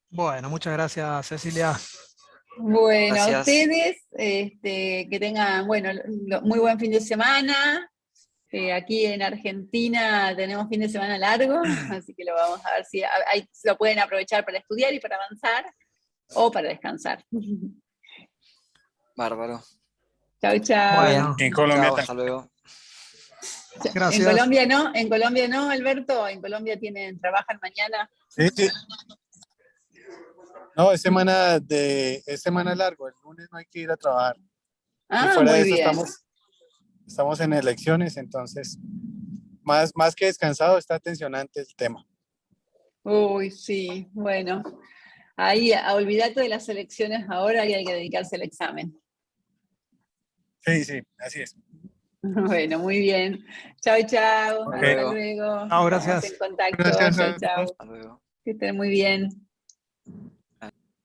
Bueno, muchas gracias, Cecilia. Bueno, a Gracias. ustedes, que tengan, bueno, muy buen fin de semana. Aquí en Argentina tenemos fin de semana largo, así que lo vamos a ver si lo pueden aprovechar para estudiar y para avanzar o para descansar. Bárbaro. Chau, chau. Bueno, En Colombia Chao, hasta también. luego. gracias. En Colombia no, Alberto, en Colombia trabajan mañana. Sí, sí. No, es semana largo, el lunes no hay que ir a trabajar. Y fuera Muy de eso bien. estamos en elecciones, entonces más que descansado, está tensionante el tema. Uy, sí, bueno. Ahí, olvídate de las elecciones ahora y hay que dedicarse al examen. Sí, así es. Bueno, muy bien. Chau, chau. Ok. Hasta luego. Chao, Estamos gracias. en contacto. Gracias Chau, a chau. todos. Hasta luego. Que estén muy bien.